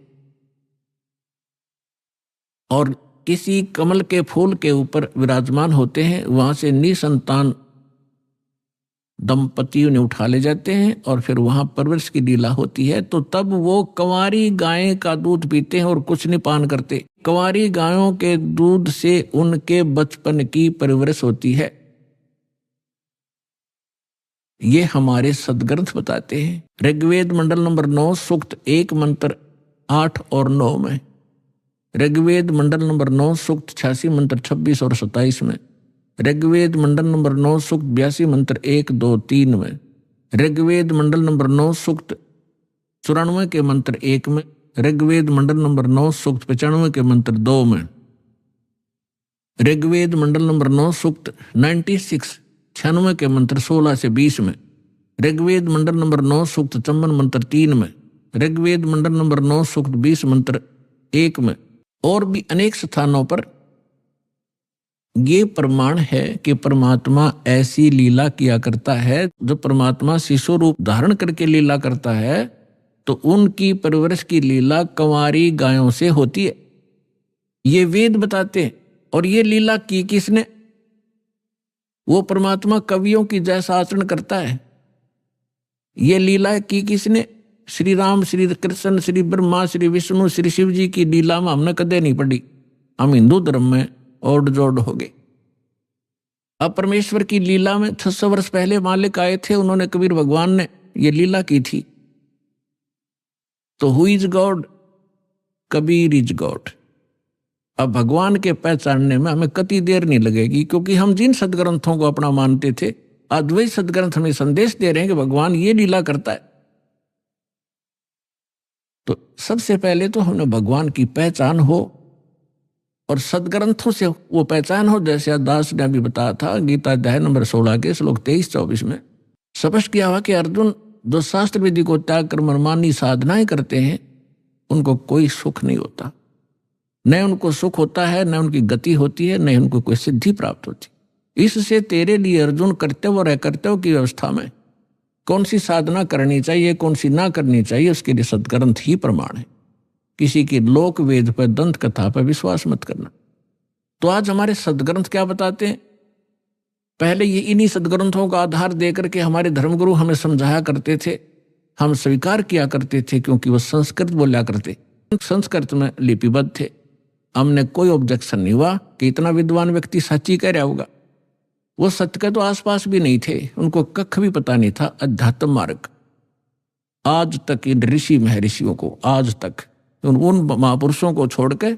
और किसी कमल के फूल के ऊपर विराजमान होते हैं। वहां से निसंतान दंपति उन्हें उठा ले जाते हैं और फिर वहां परवरिश की लीला होती है। तो तब वो कंवारी गाय का दूध पीते हैं और कुछ नहीं पान करते। कंवारी गायों के दूध से उनके बचपन की परवरिश होती है। ये हमारे सदग्रंथ बताते हैं। ऋग्वेद मंडल नंबर 9 सूक्त 1 मंत्र 8 और 9 में, ऋग्वेद मंडल नंबर 9 सूक्त 86 मंत्र 26 और 27 में, ऋग्वेद मंडल नंबर 9 सूक्त 82 मंत्र 1, 2, 3 में, ऋग्वेद मंडल नंबर 9 सूक्त 94 के मंत्र 1 में, ऋग्वेद मंडल नंबर 9 सूक्त 95 के मंत्र 2 में, ऋग्वेद मंडल नंबर 9 सूक्त 96 के मंत्र 16 से 20 में, ऋग्वेद मंडल नंबर 9 सूक्त 54 मंत्र 3 में, ऋग्वेद मंडल नंबर 9 सूक्त 20 मंत्र 1 में और भी अनेक स्थानों पर ये प्रमाण है कि परमात्मा ऐसी लीला किया करता है। जो परमात्मा शिशु रूप धारण करके लीला करता है तो उनकी परवरिश की लीला कंवारी गायों से होती है। ये वेद बताते हैं। और ये लीला की किसने? वो परमात्मा कवियों की जैसा आचरण करता है। ये लीला की किसने? श्री राम, श्री कृष्ण, श्री ब्रह्मा, श्री विष्णु, श्री शिव जी की लीला में हमने कदे नहीं पढ़ी। हम हिंदू धर्म में ओड जोड़ हो गए। अब परमेश्वर की लीला में 600 वर्ष पहले मालिक आए थे, उन्होंने कबीर भगवान ने ये लीला की थी। तो who is God? Kabir is God. अब भगवान के पहचानने में हमें कति देर नहीं लगेगी, क्योंकि हम जिन सदग्रंथों को अपना मानते थे, अद्वैत सदग्रंथ हमें संदेश दे रहे हैं कि भगवान ये लीला करता है। तो सबसे पहले तो हमें भगवान की पहचान हो और सदग्रंथों से वो पहचान हो। जैसे दास ने अभी बताया था, गीता अध्याय नंबर 16 के श्लोक 23-24 में स्पष्ट किया हुआ कि अर्जुन जो शास्त्र विधि को त्याग कर मनमानी साधनाएं करते हैं, उनको कोई सुख नहीं होता। न उनको सुख होता है, न उनकी गति होती है, न उनको कोई सिद्धि प्राप्त होती। इससे तेरे लिए अर्जुन कर्तव्य और अकर्तव्य की व्यवस्था में कौन सी साधना करनी चाहिए, कौन सी ना करनी चाहिए, उसके लिए सदग्रंथ ही प्रमाण है। किसी की लोक वेद पर, दंत कथा पर विश्वास मत करना। तो आज हमारे सदग्रंथ क्या बताते हैं? पहले ये इन्हीं सदग्रंथों का आधार देकर के हमारे धर्मगुरु हमें समझाया करते थे, हम स्वीकार किया करते थे, क्योंकि वो संस्कृत बोला करते, संस्कृत में लिपिबद्ध थे। हमने कोई ऑब्जेक्शन नहीं हुआ कि इतना विद्वान व्यक्ति सच ही कह रहा होगा। वो सत्य के तो आसपास भी नहीं थे, उनको कख भी पता नहीं था अध्यात्म मार्ग। आज तक इन ऋषि महर्षियों को, आज तक उन महापुरुषों को छोड़कर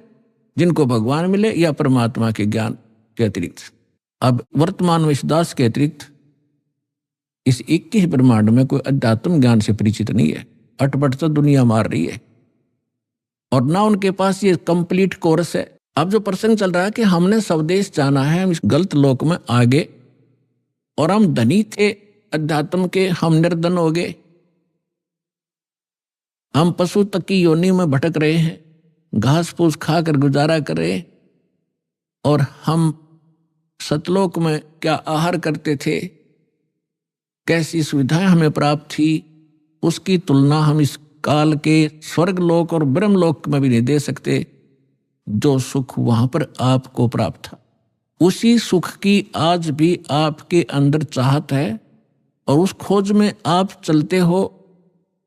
जिनको भगवान मिले या परमात्मा के ज्ञान के अतिरिक्त, अब वर्तमान में इस दास के अतिरिक्त इस 21 ब्रह्मांड में कोई अध्यात्म ज्ञान से परिचित नहीं है। अटपट तो दुनिया मार रही है और ना उनके पास ये कंप्लीट कोर्स है। अब जो प्रसंग चल रहा है कि हमने स्वदेश जाना है, हम इस गलत लोक में आगे, और हम धनी थे अध्यात्म के, हम निर्धन हो गए, हम पशु तक की योनि में भटक रहे हैं, घास फूस खाकर गुजारा कर रहे, और हम सतलोक में क्या आहार करते थे, कैसी सुविधाएं हमें प्राप्त थी, उसकी तुलना हम इस काल के स्वर्ग लोक और ब्रह्मलोक में भी नहीं दे सकते। जो सुख वहां पर आपको प्राप्त था, उसी सुख की आज भी आपके अंदर चाहत है, और उस खोज में आप चलते हो।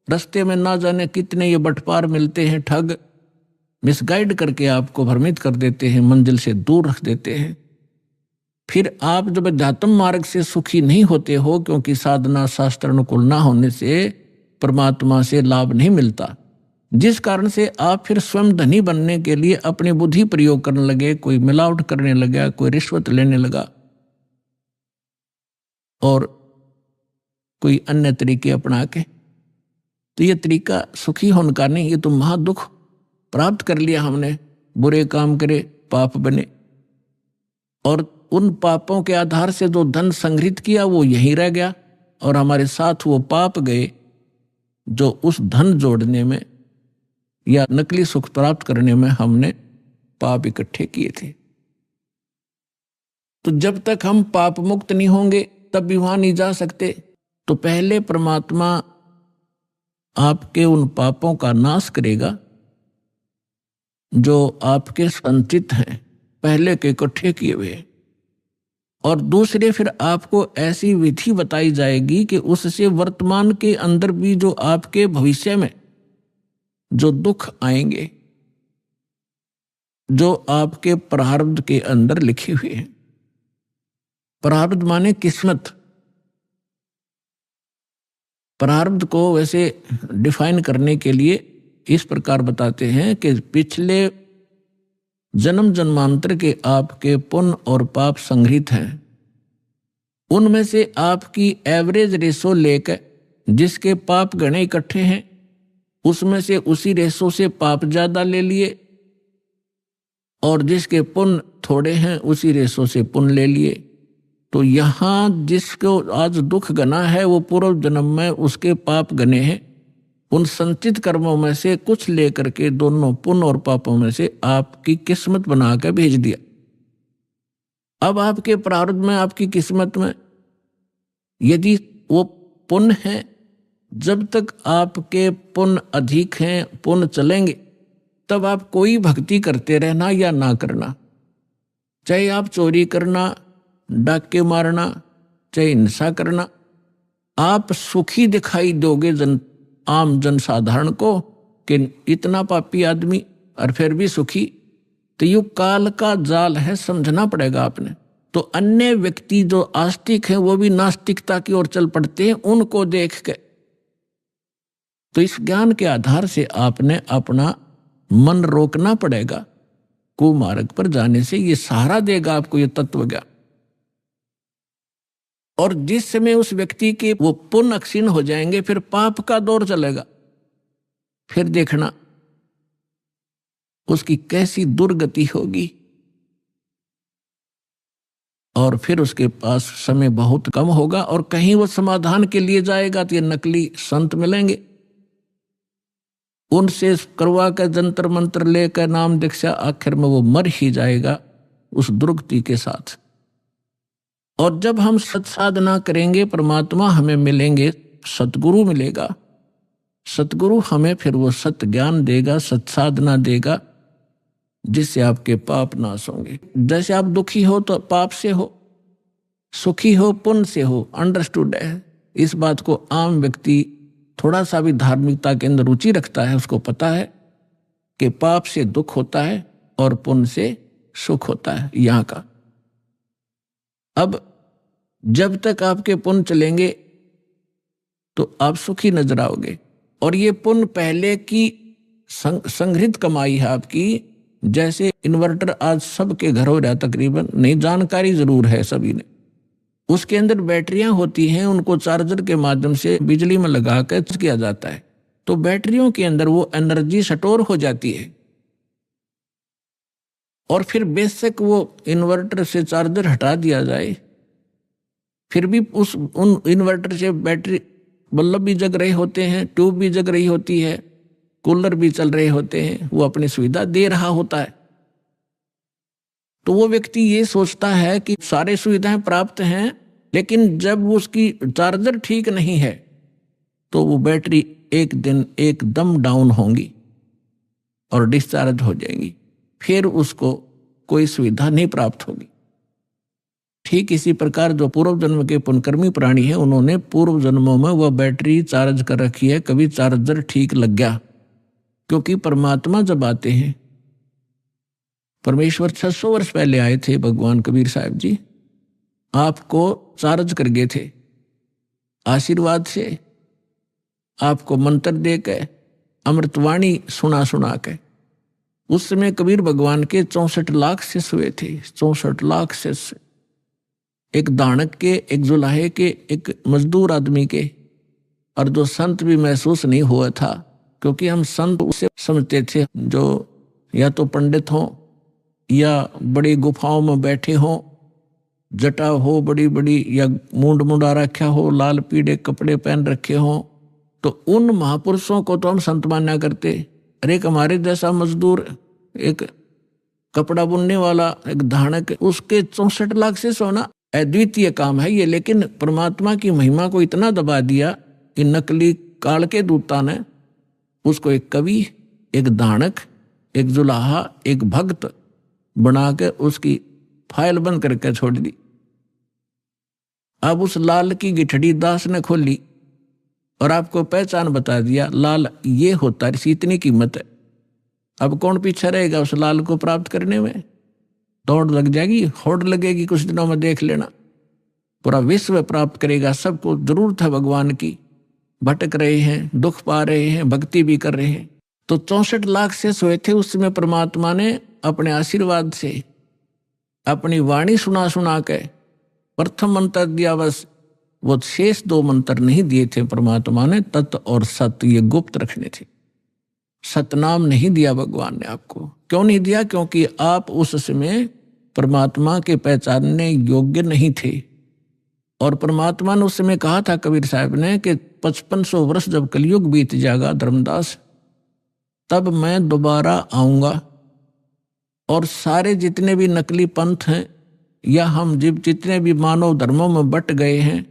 रास्ते में ना जाने कितने ये बटपार मिलते हैं, ठग मिसगाइड करके आपको भ्रमित कर देते हैं, मंजिल से दूर रख देते हैं। फिर आप जब अध्यात्म मार्ग से सुखी नहीं होते हो, क्योंकि साधना शास्त्र अनुकूल ना होने से परमात्मा से लाभ नहीं मिलता, जिस कारण से आप फिर स्वयं धनी बनने के लिए अपनी बुद्धि प्रयोग करने लगे, कोई मिलावट करने लगा, कोई रिश्वत लेने लगा और कोई अन्य तरीके अपना के। तो ये तरीका सुखी होने का नहीं, ये तो महादुख प्राप्त कर लिया हमने। बुरे काम करे, पाप बने, और उन पापों के आधार से जो धन संग्रहित किया वो यहीं रह गया, और हमारे साथ वो पाप गए जो उस धन जोड़ने में या नकली सुख प्राप्त करने में हमने पाप इकट्ठे किए थे। तो जब तक हम पाप मुक्त नहीं होंगे तब भी वहां नहीं जा सकते। तो पहले परमात्मा आपके उन पापों का नाश करेगा जो आपके संचित हैं, पहले के इकट्ठे किए हुए, और दूसरे फिर आपको ऐसी विधि बताई जाएगी कि उससे वर्तमान के अंदर भी जो आपके भविष्य में जो दुख आएंगे, जो आपके प्रारब्ध के अंदर लिखे हुए हैं। प्रारब्ध माने किस्मत। प्रारब्ध को वैसे डिफाइन करने के लिए इस प्रकार बताते हैं कि पिछले जन्म जन्मांतर के आपके पुण्य और पाप संग्रहित हैं, उनमें से आपकी एवरेज रेशो लेकर जिसके पाप गणे इकट्ठे हैं, उसमें से उसी रेशो से पाप ज्यादा ले लिए, और जिसके पुण्य थोड़े हैं उसी रेशो से पुण्य ले लिए। तो यहाँ जिसको आज दुख गना है वो पूर्व जन्म में उसके पाप गने हैं, उन संचित कर्मों में से कुछ लेकर के दोनों पुण्य और पापों में से आपकी किस्मत बनाकर भेज दिया। अब आपके प्रारब्ध में, आपकी किस्मत में यदि वो पुण्य है, जब तक आपके पुण्य अधिक हैं, पुण्य चलेंगे, तब आप कोई भक्ति करते रहना या ना करना, चाहे आप चोरी करना, डाके मारना, चाहे हिंसा करना, आप सुखी दिखाई दोगे आम जनसाधारण को कि इतना पापी आदमी और फिर भी सुखी। तो ये काल का जाल है, समझना पड़ेगा आपने। तो अन्य व्यक्ति जो आस्तिक हैं वो भी नास्तिकता की ओर चल पड़ते हैं उनको देख के। तो इस ज्ञान के आधार से आपने अपना मन रोकना पड़ेगा कुमार्ग पर जाने से। ये सहारा देगा आपको ये तत्व ज्ञान। और जिस समय उस व्यक्ति के वो पुण्य क्षीण हो जाएंगे, फिर पाप का दौर चलेगा। फिर देखना उसकी कैसी दुर्गति होगी, और फिर उसके पास समय बहुत कम होगा, और कहीं वो समाधान के लिए जाएगा तो ये नकली संत मिलेंगे, उनसे करवा कर जंतर मंत्र लेकर नाम दीक्षा, आखिर में वो मर ही जाएगा उस दुर्गति के साथ। और जब हम सत्साधना करेंगे, परमात्मा हमें मिलेंगे, सतगुरु मिलेगा, सतगुरु हमें फिर वो सत्य ज्ञान देगा, सत्साधना देगा, जिससे आपके पाप नाश होंगे। जैसे आप दुखी हो तो पाप से हो, सुखी हो पुण्य से हो, अंडरस्टूड है। इस बात को आम व्यक्ति थोड़ा सा भी धार्मिकता के अंदर रुचि रखता है, उसको पता है कि पाप से दुख होता है और पुण्य से सुख होता है यहाँ का। अब जब तक आपके पुण्य चलेंगे तो आप सुखी नजर आओगे, और ये पुण्य पहले की संग्रहित कमाई है आपकी। जैसे इन्वर्टर आज सबके घर हो रहा तकरीबन, नहीं जानकारी जरूर है सभी ने, उसके अंदर बैटरियां होती हैं, उनको चार्जर के माध्यम से बिजली में लगा कर किया जाता है, तो बैटरियों के अंदर वो एनर्जी स्टोर हो जाती है। और फिर बेशक वो इन्वर्टर से चार्जर हटा दिया जाए, फिर भी उन इन्वर्टर से बैटरी बल्ब भी जग रहे होते हैं, ट्यूब भी जग रही होती है, कूलर भी चल रहे होते हैं, वो अपनी सुविधा दे रहा होता है। तो वो व्यक्ति ये सोचता है कि सारे सुविधाएं प्राप्त हैं, लेकिन जब उसकी चार्जर ठीक नहीं है तो वो बैटरी एक दिन एकदम डाउन होंगी और डिस्चार्ज हो जाएंगी, फिर उसको कोई सुविधा नहीं प्राप्त होगी। ठीक इसी प्रकार जो पूर्व जन्म के पुण्यकर्मी प्राणी हैं, उन्होंने पूर्व जन्मों में वह बैटरी चार्ज कर रखी है, कभी चार्जर ठीक लग गया। क्योंकि परमात्मा जब आते हैं, परमेश्वर 600 वर्ष पहले आए थे, भगवान कबीर साहब जी आपको चार्ज कर गए थे आशीर्वाद से, आपको मंत्र दे के, अमृतवाणी सुना सुना के। उस समय कबीर भगवान के 64 लाख शिष्य हुए थे, 64 लाख शिष्य, एक दानक के, एक जुलाहे के, एक मजदूर आदमी के। और जो संत भी महसूस नहीं हुआ था, क्योंकि हम संत उसे समझते थे जो या तो पंडित हों या बड़ी गुफाओं में बैठे हों, जटा हो बड़ी बड़ी, या मूंड मुंडा रखा हो, लाल पीले कपड़े पहन रखे हों, तो उन महापुरुषों को तो हम संत माना करते। अरे एक हमारे जैसा मजदूर, एक कपड़ा बुनने वाला, एक धानक, उसके 64 लाख से सोना, अद्वितीय काम है ये। लेकिन परमात्मा की महिमा को इतना दबा दिया कि नकली काल के दूता ने उसको एक कवि, एक दानक, एक जुलाहा, एक भक्त बना के उसकी फाइल बंद करके छोड़ दी। अब उस लाल की गिठड़ी दास ने खोली और आपको पहचान बता दिया, लाल ये होता है, इसी इतनी कीमत है। अब कौन पीछे रहेगा उस लाल को प्राप्त करने में? दौड़ लग जाएगी, होड़ लगेगी, कुछ दिनों में देख लेना। पूरा विश्व प्राप्त करेगा। सबको जरूरत है भगवान की, भटक रहे हैं, दुख पा रहे हैं, भक्ति भी कर रहे हैं। तो 64 लाख से सोए थे, उसमें परमात्मा ने अपने आशीर्वाद से अपनी वाणी सुना सुना के प्रथम मंत्र दिया, बस वो शेष 2 मंत्र नहीं दिए थे परमात्मा ने। तत् और सत ये गुप्त रखने थे। सतनाम नहीं दिया भगवान ने आपको। क्यों नहीं दिया? क्योंकि आप उस समय परमात्मा के पहचानने योग्य नहीं थे। और परमात्मा ने उस समय कहा था कबीर साहब ने कि 5500 वर्ष जब कलयुग बीत जाएगा धर्मदास, तब मैं दोबारा आऊंगा और सारे जितने भी नकली पंथ हैं या हम जितने भी मानव धर्मों में बट गए हैं,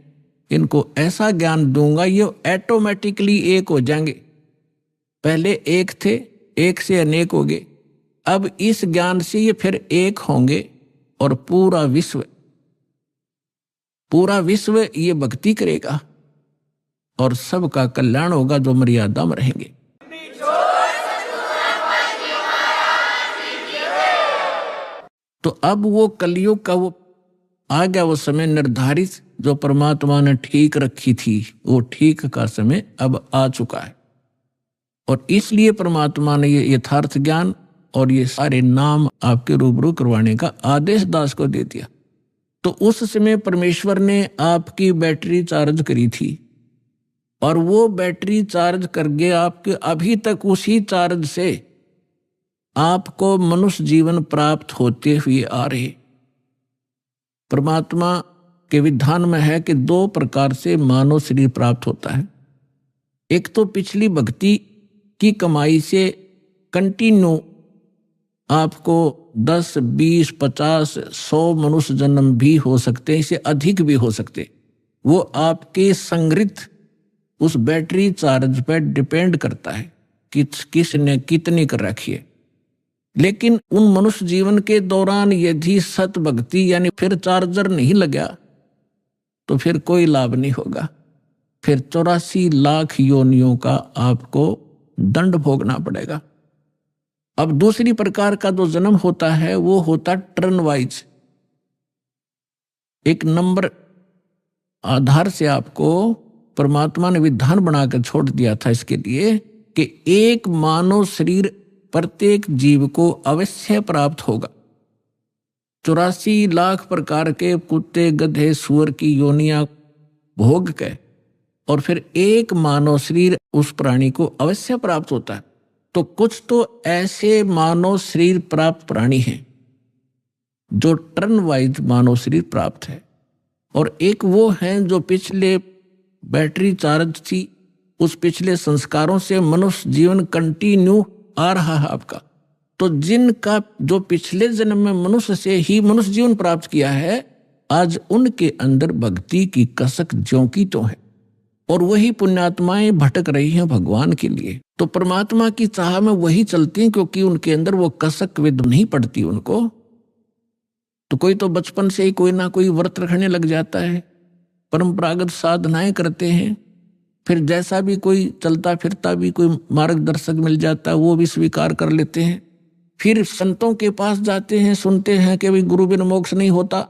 इनको ऐसा ज्ञान दूंगा ये ऑटोमेटिकली एक हो जाएंगे। पहले एक थे, एक से अनेक हो गए। अब इस ज्ञान से ये फिर एक होंगे और पूरा विश्व ये भक्ति करेगा और सबका कल्याण होगा जो मर्यादा में रहेंगे। तो अब वो कलयुग का वो आ गया, वो समय निर्धारित जो परमात्मा ने ठीक रखी थी, वो ठीक का समय अब आ चुका है। और इसलिए परमात्मा ने ये यथार्थ ज्ञान और ये सारे नाम आपके रूबरू करवाने का आदेश दास को दे दिया। तो उस समय परमेश्वर ने आपकी बैटरी चार्ज करी थी और वो बैटरी चार्ज करके आपके अभी तक उसी चार्ज से आपको मनुष्य जीवन प्राप्त होते हुए आ रहे। परमात्मा के विधान में है कि 2 प्रकार से मानव शरीर प्राप्त होता है। एक तो पिछली भक्ति की कमाई से कंटिन्यू आपको 10, 20, 50, 100 मनुष्य जन्म भी हो सकते हैं, इससे अधिक भी हो सकते। वो आपके संग्रहित उस बैटरी चार्ज पर डिपेंड करता है कि किसने कितनी कर रखी है। लेकिन उन मनुष्य जीवन के दौरान यदि सत भक्ति यानी फिर चार्जर नहीं लगा तो फिर कोई लाभ नहीं होगा। फिर 84 लाख योनियों का आपको दंड भोगना पड़ेगा। अब दूसरी प्रकार का जो जन्म होता है वो होता टर्न वाइज। एक नंबर आधार से आपको परमात्मा ने विधान बनाकर छोड़ दिया था इसके लिए कि एक मानव शरीर प्रत्येक जीव को अवश्य प्राप्त होगा। 84 लाख प्रकार के कुत्ते, गधे, सुअर की योनियां भोग के और फिर एक मानव शरीर उस प्राणी को अवश्य प्राप्त होता है। तो कुछ तो ऐसे मानव शरीर प्राप्त प्राणी हैं जो टर्न वाइज मानव शरीर प्राप्त है, और एक वो हैं जो पिछले बैटरी चार्ज थी, उस पिछले संस्कारों से मनुष्य जीवन कंटिन्यू आ रहा है आपका। तो जिनका जो पिछले जन्म में मनुष्य से ही मनुष्य जीवन प्राप्त किया है, आज उनके अंदर भक्ति की कसक ज्यों की तो है और वही पुण्यात्माएं भटक रही हैं भगवान के लिए। तो परमात्मा की चाह में वही चलती हैं क्योंकि उनके अंदर वो कसक विद नहीं पड़ती उनको। तो कोई तो बचपन से ही कोई ना कोई व्रत रखने लग जाता है, परंपरागत साधनाएं करते हैं, फिर जैसा भी कोई चलता फिरता भी कोई मार्गदर्शक मिल जाता है वो भी स्वीकार कर लेते हैं। फिर संतों के पास जाते हैं, सुनते हैं कि भाई गुरु बिन मोक्ष नहीं होता।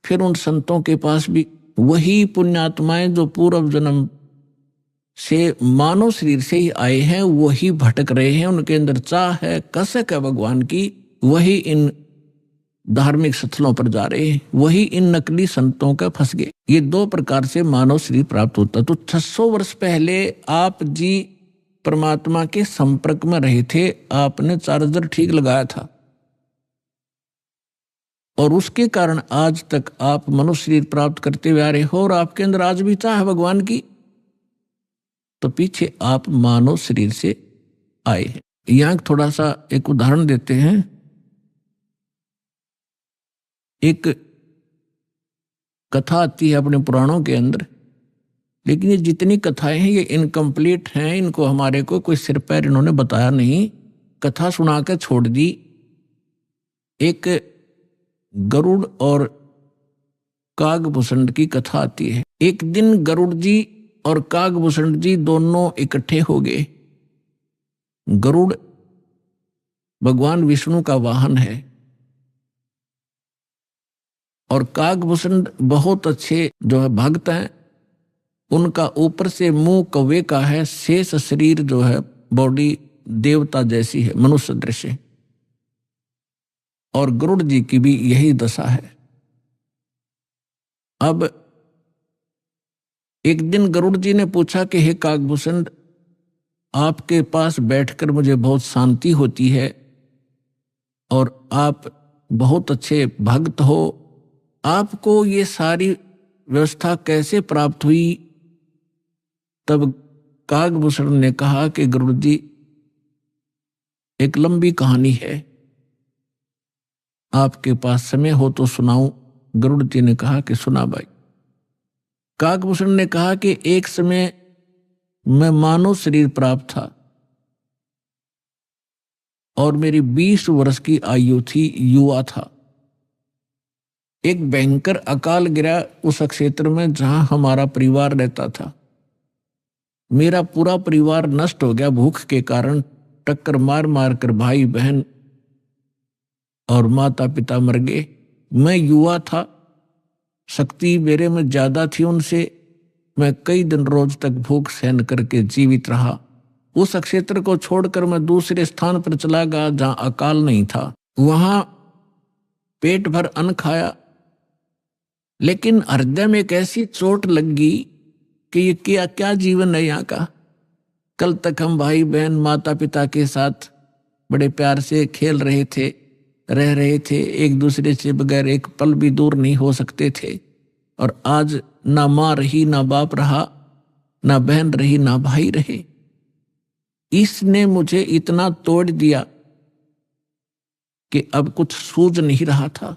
फिर उन संतों के पास भी वही पुण्यात्माएं जो पूर्व जन्म से मानव शरीर से ही आए हैं वही भटक रहे हैं, उनके अंदर चाह है, कसक है भगवान की, वही इन धार्मिक स्थलों पर जा रहे हैं, वही इन नकली संतों का फंस गए। ये 2 प्रकार से मानव शरीर प्राप्त होता। तो 600 वर्ष पहले आप जी परमात्मा के संपर्क में रहे थे, आपने चार्जर ठीक लगाया था और उसके कारण आज तक आप मनुष्य शरीर प्राप्त करते हुए आ रहे हो और आपके अंदर आज भी चाह है भगवान की। तो पीछे आप मानव शरीर से आए हैं। यहां थोड़ा सा एक उदाहरण देते हैं। एक कथा आती है अपने पुराणों के अंदर, लेकिन ये जितनी कथाएं हैं ये इनकम्प्लीट हैं, इनको हमारे को कोई सिर पैर इन्होंने बताया नहीं, कथा सुना के छोड़ दी। एक गरुड़ और कागभूषण की कथा आती है। एक दिन गरुड़ जी और कागभूषण जी दोनों इकट्ठे हो गए। गरुड़ भगवान विष्णु का वाहन है और कागभूषण बहुत अच्छे जो है भक्त हैं। उनका ऊपर से मुंह कौवे का है, शेष शरीर जो है बॉडी देवता जैसी है, मनुष्य दृश्य। और गरुड़ जी की भी यही दशा है। अब एक दिन गरुड़ जी ने पूछा कि हे कागभूषण, आपके पास बैठकर मुझे बहुत शांति होती है और आप बहुत अच्छे भक्त हो, आपको ये सारी व्यवस्था कैसे प्राप्त हुई? तब कागभूषण ने कहा कि गरुड़ जी, एक लंबी कहानी है, आपके पास समय हो तो सुनाऊं? गरुड़ जी ने कहा कि सुना भाई। कागभूषण ने कहा कि एक समय मैं मानव शरीर प्राप्त था और मेरी 20 वर्ष की आयु थी, युवा था। एक भयंकर अकाल गिरा उस क्षेत्र में जहां हमारा परिवार रहता था। मेरा पूरा परिवार नष्ट हो गया भूख के कारण। टक्कर मार मार कर भाई बहन और माता पिता मर गए। मैं युवा था, शक्ति मेरे में ज्यादा थी उनसे। मैं कई दिन रोज तक भूख सहन करके जीवित रहा। उस क्षेत्र को छोड़कर मैं दूसरे स्थान पर चला गया जहां अकाल नहीं था। वहां पेट भर अन्न खाया, लेकिन हृदय में एक ऐसी चोट लग गई कि ये क्या जीवन है यहाँ का। कल तक हम भाई बहन माता पिता के साथ बड़े प्यार से खेल रहे थे, रह रहे थे, एक दूसरे से बगैर एक पल भी दूर नहीं हो सकते थे। और आज ना माँ रही, ना बाप रहा, ना बहन रही, ना भाई रहे। इसने मुझे इतना तोड़ दिया कि अब कुछ सूझ नहीं रहा था।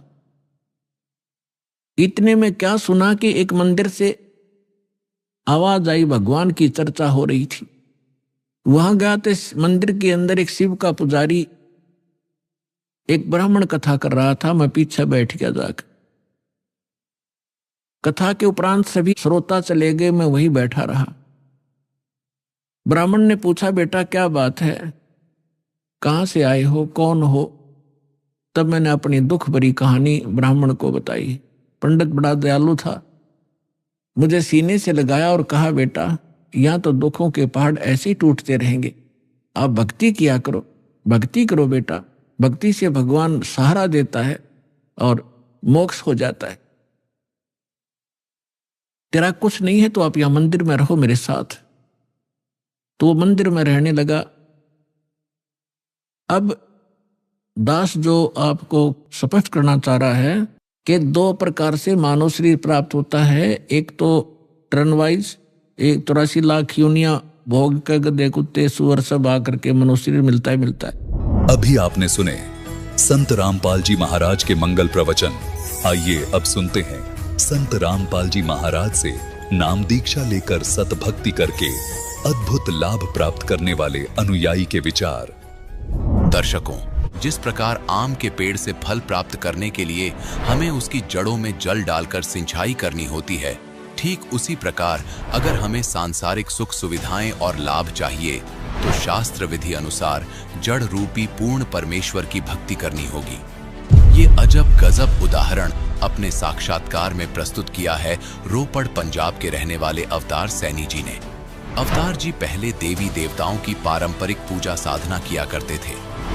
इतने में क्या सुना कि एक मंदिर से आवाज आई, भगवान की चर्चा हो रही थी। वहां गया तो मंदिर के अंदर एक शिव का पुजारी एक ब्राह्मण कथा कर रहा था। मैं पीछे बैठ गया जाकर। कथा के उपरांत सभी श्रोता चले गए, मैं वहीं बैठा रहा। ब्राह्मण ने पूछा, बेटा क्या बात है, कहां से आए हो, कौन हो? तब मैंने अपनी दुख भरी कहानी ब्राह्मण को बताई। पंडित बड़ा दयालु था, मुझे सीने से लगाया और कहा, बेटा यहां तो दुखों के पहाड़ ऐसे ही टूटते रहेंगे, आप भक्ति किया करो, भक्ति करो बेटा, भक्ति से भगवान सहारा देता है और मोक्ष हो जाता है। तेरा कुछ नहीं है तो आप यहां मंदिर में रहो मेरे साथ। तो वो मंदिर में रहने लगा। अब दास जो आपको स्पष्ट करना चाह रहा है कि 2 प्रकार से मानव शरीर प्राप्त होता है। एक तो टर्न वाइज, 83 लाख योनियां भोग कर गधे कुत्ते सुअर सब आकर के मनुष्य शरीर मिलता है। अभी आपने सुने संत रामपाल जी महाराज के मंगल प्रवचन। आइए अब सुनते हैं संत रामपाल जी महाराज से नाम दीक्षा लेकर सतभक्ति करके अद्भुत लाभ प्राप्त करने वाले अनुयायी के विचार। दर्शकों, जिस प्रकार आम के पेड़ से फल प्राप्त करने के लिए हमें उसकी जड़ों में जल डालकर सिंचाई करनी होती है, ठीक उसी प्रकार अगर हमें सांसारिक सुख सुविधाएं और लाभ चाहिए तो शास्त्र विधि अनुसार जड़ रूपी पूर्ण परमेश्वर की भक्ति करनी होगी। ये अजब गजब उदाहरण अपने साक्षात्कार में प्रस्तुत किया है रोपड़ पंजाब के रहने वाले अवतार सैनी जी ने। अवतार जी पहले देवी देवताओं की पारंपरिक पूजा साधना किया करते थे,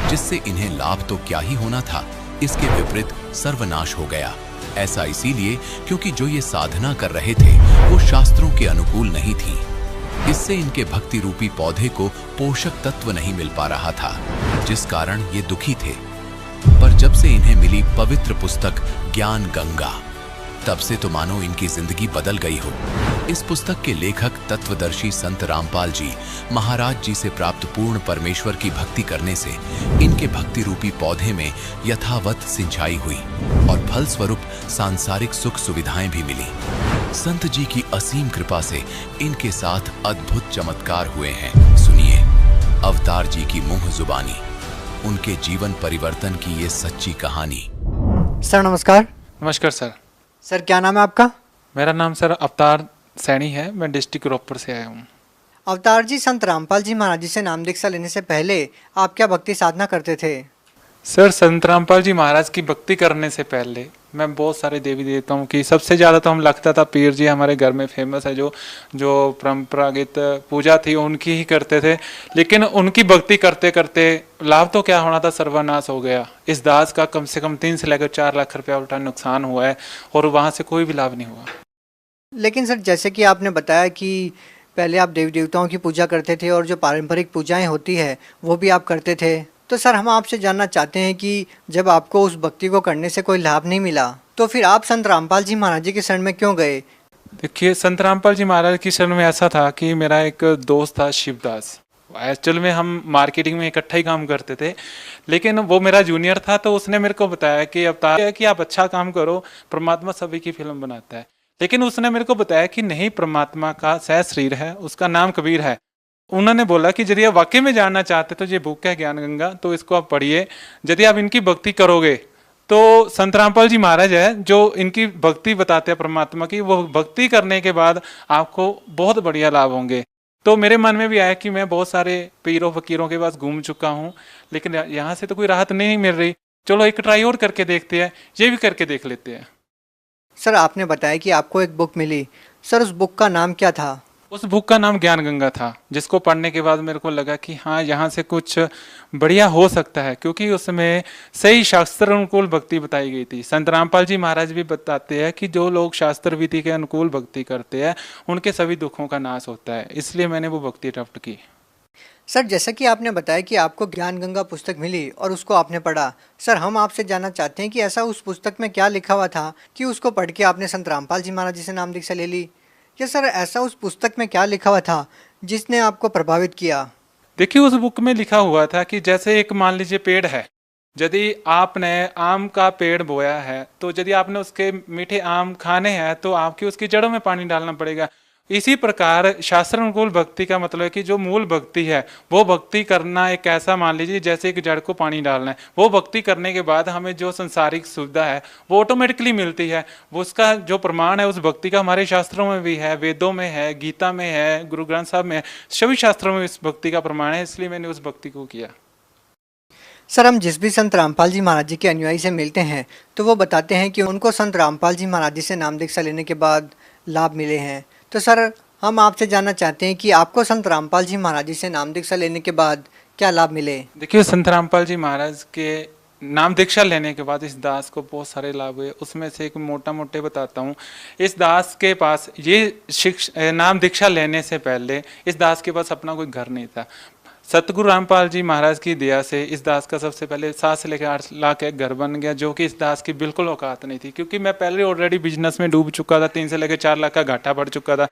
जिससे इन्हें लाभ तो क्या ही होना था, इसके विपरीत सर्वनाश हो गया। ऐसा इसीलिए क्योंकि जो ये साधना कर रहे थे वो शास्त्रों के अनुकूल नहीं थी। इससे इनके भक्ति रूपी पौधे को पोषक तत्व नहीं मिल पा रहा था, जिस कारण ये दुखी थे। पर जब से इन्हें मिली पवित्र पुस्तक ज्ञान गंगा, तब से तो मानो इनकी जिंदगी बदल गई हो। इस पुस्तक के लेखक तत्वदर्शी संत रामपाल जी महाराज जी से प्राप्त पूर्ण परमेश्वर की भक्ति करने से इनके भक्ति रूपी पौधे में यथावत सिंचाई हुई और फल स्वरूप सांसारिक सुख सुविधाएं भी मिली। संत जी की असीम कृपा से इनके साथ अद्भुत चमत्कार हुए हैं। सुनिए अवतार जी की मुंह जुबानी, उनके जीवन परिवर्तन की ये सच्ची कहानी। सर नमस्कार। नमस्कार सर। सर क्या नाम है आपका? मेरा नाम सर अवतार सैनी है, मैं डिस्ट्रिक्ट रोहतक से आया हूँ। अवतार जी, संत रामपाल जी महाराज जी से नाम दीक्षा लेने से पहले आप क्या भक्ति साधना करते थे? सर संत रामपाल जी महाराज की भक्ति करने से पहले मैं बहुत सारे देवी देवताओं की, सबसे ज़्यादा तो हम लगता था पीर जी हमारे घर में फेमस है, जो परंपरागत पूजा थी उनकी ही करते थे। लेकिन उनकी भक्ति करते करते लाभ तो क्या होना था, सर्वनाश हो गया। इस दास का कम से कम 3 से लेकर 4 लाख रुपया उल्टा नुकसान हुआ है और वहाँ से कोई भी लाभ नहीं हुआ। लेकिन सर जैसे कि आपने बताया कि पहले आप देवी देवताओं की पूजा करते थे और जो पारंपरिक पूजाएं होती है वो भी आप करते थे, तो सर हम आपसे जानना चाहते हैं कि जब आपको उस भक्ति को करने से कोई लाभ नहीं मिला तो फिर आप संत रामपाल जी महाराज जी के शरण में क्यों गए? देखिए संत रामपाल जी महाराज की शरण में ऐसा था कि मेरा एक दोस्त था शिवदास। एक्चुअल में हम मार्केटिंग में इकट्ठा ही काम करते थे, लेकिन वो मेरा जूनियर था। तो उसने मेरे को बताया कि अवतार है कि आप अच्छा काम करो, परमात्मा सभी की फिल्म बनाता है। लेकिन उसने मेरे को बताया कि नहीं, परमात्मा का सह शरीर है, उसका नाम कबीर है। उन्होंने बोला कि यदि आप वाकई में जानना चाहते तो ये बुक है ज्ञान गंगा, तो इसको आप पढ़िए। यदि आप इनकी भक्ति करोगे तो संत रामपाल जी महाराज है जो इनकी भक्ति बताते हैं परमात्मा की, वो भक्ति करने के बाद आपको बहुत बढ़िया लाभ होंगे। तो मेरे मन में भी आया कि मैं बहुत सारे पीरों फकीरों के पास घूम चुका हूँ, लेकिन यहाँ से तो कोई राहत नहीं मिल रही। चलो एक ट्राई और करके देखते हैं, ये भी करके देख लेते हैं। सर आपने बताया कि आपको एक बुक मिली, सर उस बुक का नाम क्या था? उस बुक का नाम ज्ञान गंगा था, जिसको पढ़ने के बाद मेरे को लगा कि हाँ यहाँ से कुछ बढ़िया हो सकता है, क्योंकि उसमें सही शास्त्र अनुकूल भक्ति बताई गई थी। संत रामपाल जी महाराज भी बताते हैं कि जो लोग शास्त्र विधि के अनुकूल भक्ति करते हैं उनके सभी दुखों का नाश होता है, इसलिए मैंने वो भक्ति अडॉप्ट की। सर जैसा कि आपने बताया कि आपको ज्ञान गंगा पुस्तक मिली और उसको आपने पढ़ा, सर हम आपसे जानना चाहते हैं कि ऐसा उस पुस्तक में क्या लिखा हुआ था कि उसको पढ़ के आपने संत रामपाल जी महाराज जी से नाम दीक्षा ले ली, या सर ऐसा उस पुस्तक में क्या लिखा हुआ था जिसने आपको प्रभावित किया? देखिए उस बुक में लिखा हुआ था कि जैसे एक मान लीजिए पेड़ है, यदि आपने आम का पेड़ बोया है तो यदि आपने उसके मीठे आम खाने हैं तो आपकी उसकी जड़ों में पानी डालना पड़ेगा। इसी प्रकार शास्त्र अनुकूल भक्ति का मतलब है कि जो मूल भक्ति है वो भक्ति करना एक ऐसा मान लीजिए जैसे एक जड़ को पानी डालना है। वो भक्ति करने के बाद हमें जो संसारिक सुविधा है वो ऑटोमेटिकली मिलती है। वो उसका जो प्रमाण है उस भक्ति का हमारे शास्त्रों में भी है, वेदों में है, गीता में है, गुरु ग्रंथ साहब में है, सभी शास्त्रों में इस भक्ति का प्रमाण है, इसलिए मैंने उस भक्ति को किया। सर हम जिस भी संत रामपाल जी महाराज जी के अनुयायी से मिलते हैं तो वो बताते हैं कि उनको संत रामपाल जी महाराज जी से नाम दीक्षा लेने के बाद लाभ मिले हैं। तो सर हम आपसे जानना चाहते हैं कि आपको संत रामपाल जी महाराज जी से नाम दीक्षा लेने के बाद क्या लाभ मिले? देखिए संत रामपाल जी महाराज के नाम दीक्षा लेने के बाद इस दास को बहुत सारे लाभ हुए, उसमें से एक मोटा मोटे बताता हूँ। इस दास के पास ये नाम दीक्षा लेने से पहले इस दास के पास अपना कोई घर नहीं था। सतगुरु रामपाल जी महाराज की दया से इस दास का सबसे पहले 7 से लेकर 8 लाख एक घर बन गया, जो कि इस दास की बिल्कुल औकात नहीं थी, क्योंकि मैं पहले ऑलरेडी बिजनेस में डूब चुका था, 3 से लेकर 4 लाख का घाटा बढ़ चुका था।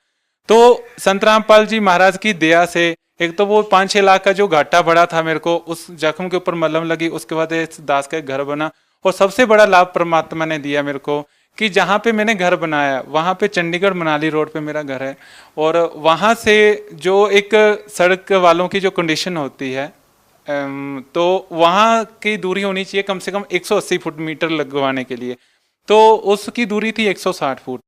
तो संत रामपाल जी महाराज की दया से एक तो वो 5-6 लाख का जो घाटा बढ़ा था मेरे को, उस जख्म के ऊपर मलहम लगी, उसके बाद इस दास का एक घर बना। और सबसे बड़ा लाभ परमात्मा ने दिया मेरे को कि जहाँ पे मैंने घर बनाया वहाँ पे चंडीगढ़ मनाली रोड पे मेरा घर है, और वहाँ से जो एक सड़क वालों की जो कंडीशन होती है तो वहाँ की दूरी होनी चाहिए कम से कम 180 फुट मीटर लगवाने के लिए, तो उसकी दूरी थी 160 फुट।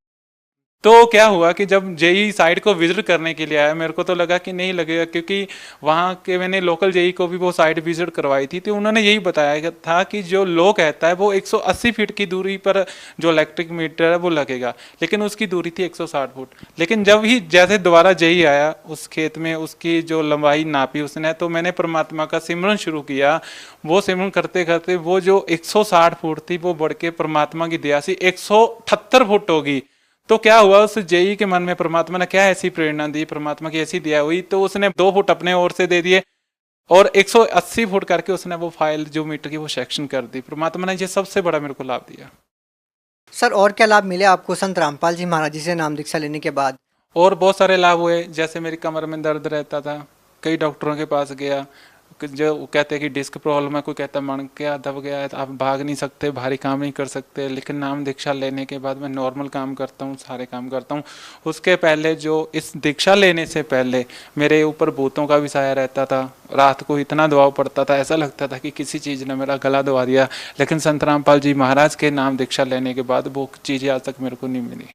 तो क्या हुआ कि जब जेई साइट को विजिट करने के लिए आया, मेरे को तो लगा कि नहीं लगेगा, क्योंकि वहाँ के मैंने लोकल जेई को भी वो साइट विजिट करवाई थी, तो उन्होंने यही बताया था कि जो लो कहता है वो 180 फीट की दूरी पर जो इलेक्ट्रिक मीटर है वो लगेगा, लेकिन उसकी दूरी थी 160 फुट। लेकिन जब ही जैसे दोबारा जेई आया उस खेत में, उसकी जो लंबाई नापी उसने, तो मैंने परमात्मा का सिमरन शुरू किया। वो सिमरन करते करते वो जो 160 फुट थी वो बढ़ के परमात्मा की दया से 178 फुट होगी। तो क्या हुआ, उस जेई के मन में परमात्मा ने क्या ऐसी प्रेरणा दी, परमात्मा की ऐसी दया हुई, तो उसने 2 फुट अपने ओर से दे दिए और 180 फुट करके उसने वो फाइल जो मीटर की वो सेक्शन कर दी। परमात्मा ने ये सबसे बड़ा मेरे को लाभ दिया। सर और क्या लाभ मिले आपको संत रामपाल जी महाराज जी से नाम दीक्षा लेने के बाद? और बहुत सारे लाभ हुए, जैसे मेरी कमर में दर्द रहता था, कई डॉक्टरों के पास गया, जो कहते हैं कि डिस्क प्रॉब्लम है, कोई कहता है मन क्या दब गया है, आप भाग नहीं सकते, भारी काम नहीं कर सकते। लेकिन नाम दीक्षा लेने के बाद मैं नॉर्मल काम करता हूँ, सारे काम करता हूँ। उसके पहले जो इस दीक्षा लेने से पहले मेरे ऊपर भूतों का भी साया रहता था, रात को इतना दबाव पड़ता था, ऐसा लगता था कि किसी चीज़ ने मेरा गला दबा दिया। लेकिन संत रामपाल जी महाराज के नाम दीक्षा लेने के बाद वो चीज़ें आज तक मेरे को नहीं मिली।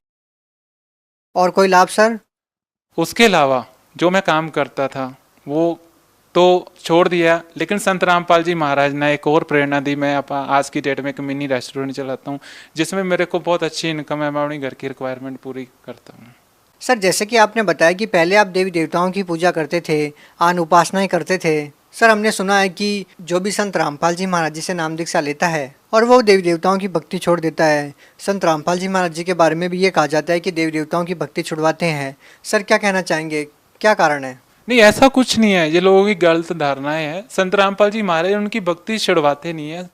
और कोई लाभ सर? उसके अलावा जो मैं काम करता था वो तो छोड़ दिया, लेकिन संत रामपाल जी महाराज ने एक और प्रेरणा दी। मैं आज की डेट में एक मिनी रेस्टोरेंट चलाता हूँ, जिसमें मेरे को बहुत अच्छी इनकम है, मैं अपनी घर की रिक्वायरमेंट पूरी करता हूँ। सर जैसे कि आपने बताया कि पहले आप देवी देवताओं की पूजा करते थे, आन उपासनाएं करते थे। सर हमने सुना है कि जो भी संत रामपाल जी महाराज जी से नाम दीक्षा लेता है और वो देवी देवताओं की भक्ति छोड़ देता है, संत रामपाल जी महाराज जी के बारे में भी ये कहा जाता है कि देवी देवताओं की भक्ति छुड़वाते हैं। सर क्या कहना चाहेंगे, क्या कारण है? नहीं, ऐसा कुछ नहीं है, ये लोगों की गलत धारणाएं है। संत रामपाल जी महाराज उनकी भक्ति छुड़वाते नहीं है,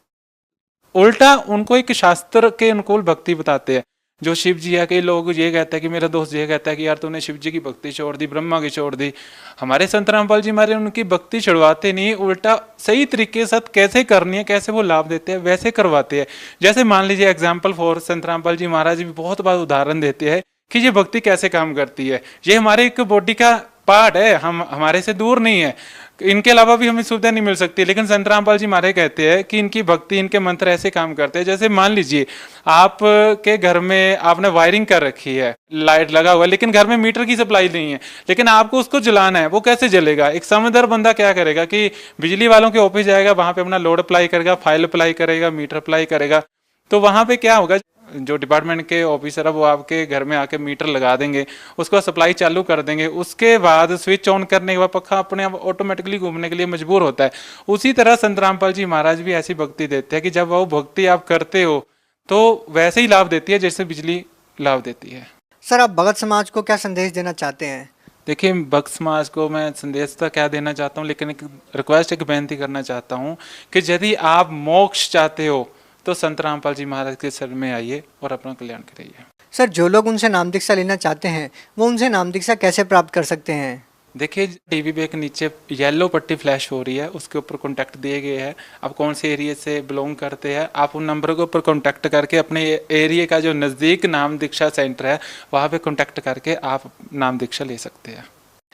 उल्टा उनको एक शास्त्र के अनुकूल भक्ति बताते हैं। जो शिव जी है, कई लोग ये कहते हैं कि मेरा दोस्त ये कहता है कि यार तूने शिव जी की भक्ति छोड़ दी, ब्रह्मा की छोड़ दी। हमारे संत रामपाल जी महाराज उनकी भक्ति छुड़वाते नहीं, उल्टा सही तरीके से कैसे करनी है, कैसे वो लाभ देते हैं वैसे करवाते हैं। जैसे मान लीजिए एग्जाम्पल फॉर संत रामपाल जी महाराज भी बहुत बार उदाहरण देते हैं कि ये भक्ति कैसे काम करती है। ये हमारे एक बॉडी का पार्ट है, हम हमारे से दूर नहीं है, इनके अलावा भी हमें सुविधा नहीं मिल सकती। लेकिन संत रामपाल जी महाराज कहते हैं कि इनकी भक्ति, इनके मंत्र ऐसे काम करते हैं। जैसे मान लीजिए आप के घर में आपने वायरिंग कर रखी है, लाइट लगा हुआ है, लेकिन घर में मीटर की सप्लाई नहीं है, लेकिन आपको उसको जलाना है, वो कैसे जलेगा? एक समझदार बंदा क्या करेगा कि बिजली वालों के ऑफिस जाएगा, वहां पे अपना लोड अप्लाई करेगा, फाइल अप्लाई करेगा, मीटर अप्लाई करेगा। तो वहां पे क्या होगा, जो डिपार्टमेंट के ऑफिसर है वो आपके घर में आके मीटर लगा देंगे, उसको सप्लाई चालू कर देंगे। उसके बाद स्विच ऑन करने के बाद पक्का अपने आप ऑटोमेटिकली घूमने के लिए मजबूर होता है। उसी तरह संत रामपाल जी महाराज भी ऐसी भक्ति देते हैं कि जब वो भक्ति आप करते हो तो वैसे ही लाभ देती है जैसे बिजली लाभ देती है। सर आप भगत समाज को क्या संदेश देना चाहते हैं? देखिए, भक्त समाज को मैं संदेश तो क्या देना चाहता हूँ, लेकिन एक रिक्वेस्ट, एक बेनती करना चाहता हूँ कि यदि आप मोक्ष चाहते हो तो संत रामपाल जी महाराज के शरण में आइए और अपना कल्याण करिए। सर जो लोग उनसे नाम दीक्षा लेना चाहते हैं वो उनसे नाम दीक्षा कैसे प्राप्त कर सकते हैं? देखिए, टीवी पे एक नीचे येलो पट्टी फ्लैश हो रही है, उसके ऊपर कॉन्टैक्ट दिए गए हैं। आप कौन से एरिया से बिलोंग करते हैं, आप उन नंबर के ऊपर कॉन्टैक्ट करके अपने एरिया का जो नज़दीक नाम दीक्षा सेंटर है वहाँ पे कॉन्टैक्ट करके आप नाम दीक्षा ले सकते हैं।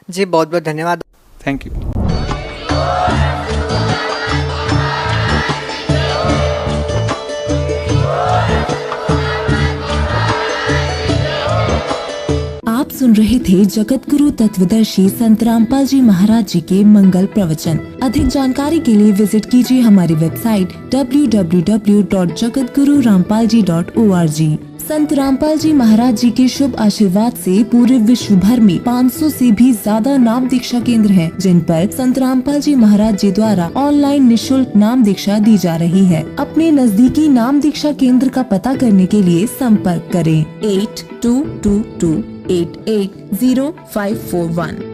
जी बहुत बहुत धन्यवाद। Thank you. आप सुन रहे थे जगत गुरु तत्वदर्शी संत रामपाल जी महाराज जी के मंगल प्रवचन। अधिक जानकारी के लिए विजिट कीजिए हमारी वेबसाइट www.jagatgururampalji.org। संत रामपाल जी महाराज जी के शुभ आशीर्वाद से पूरे विश्व भर में 500 से भी ज्यादा नाम दीक्षा केंद्र हैं, जिन पर संत रामपाल जी महाराज जी द्वारा ऑनलाइन निशुल्क नाम दीक्षा दी जा रही है। अपने नजदीकी नाम दीक्षा केंद्र का पता करने के लिए संपर्क करें 8222880541।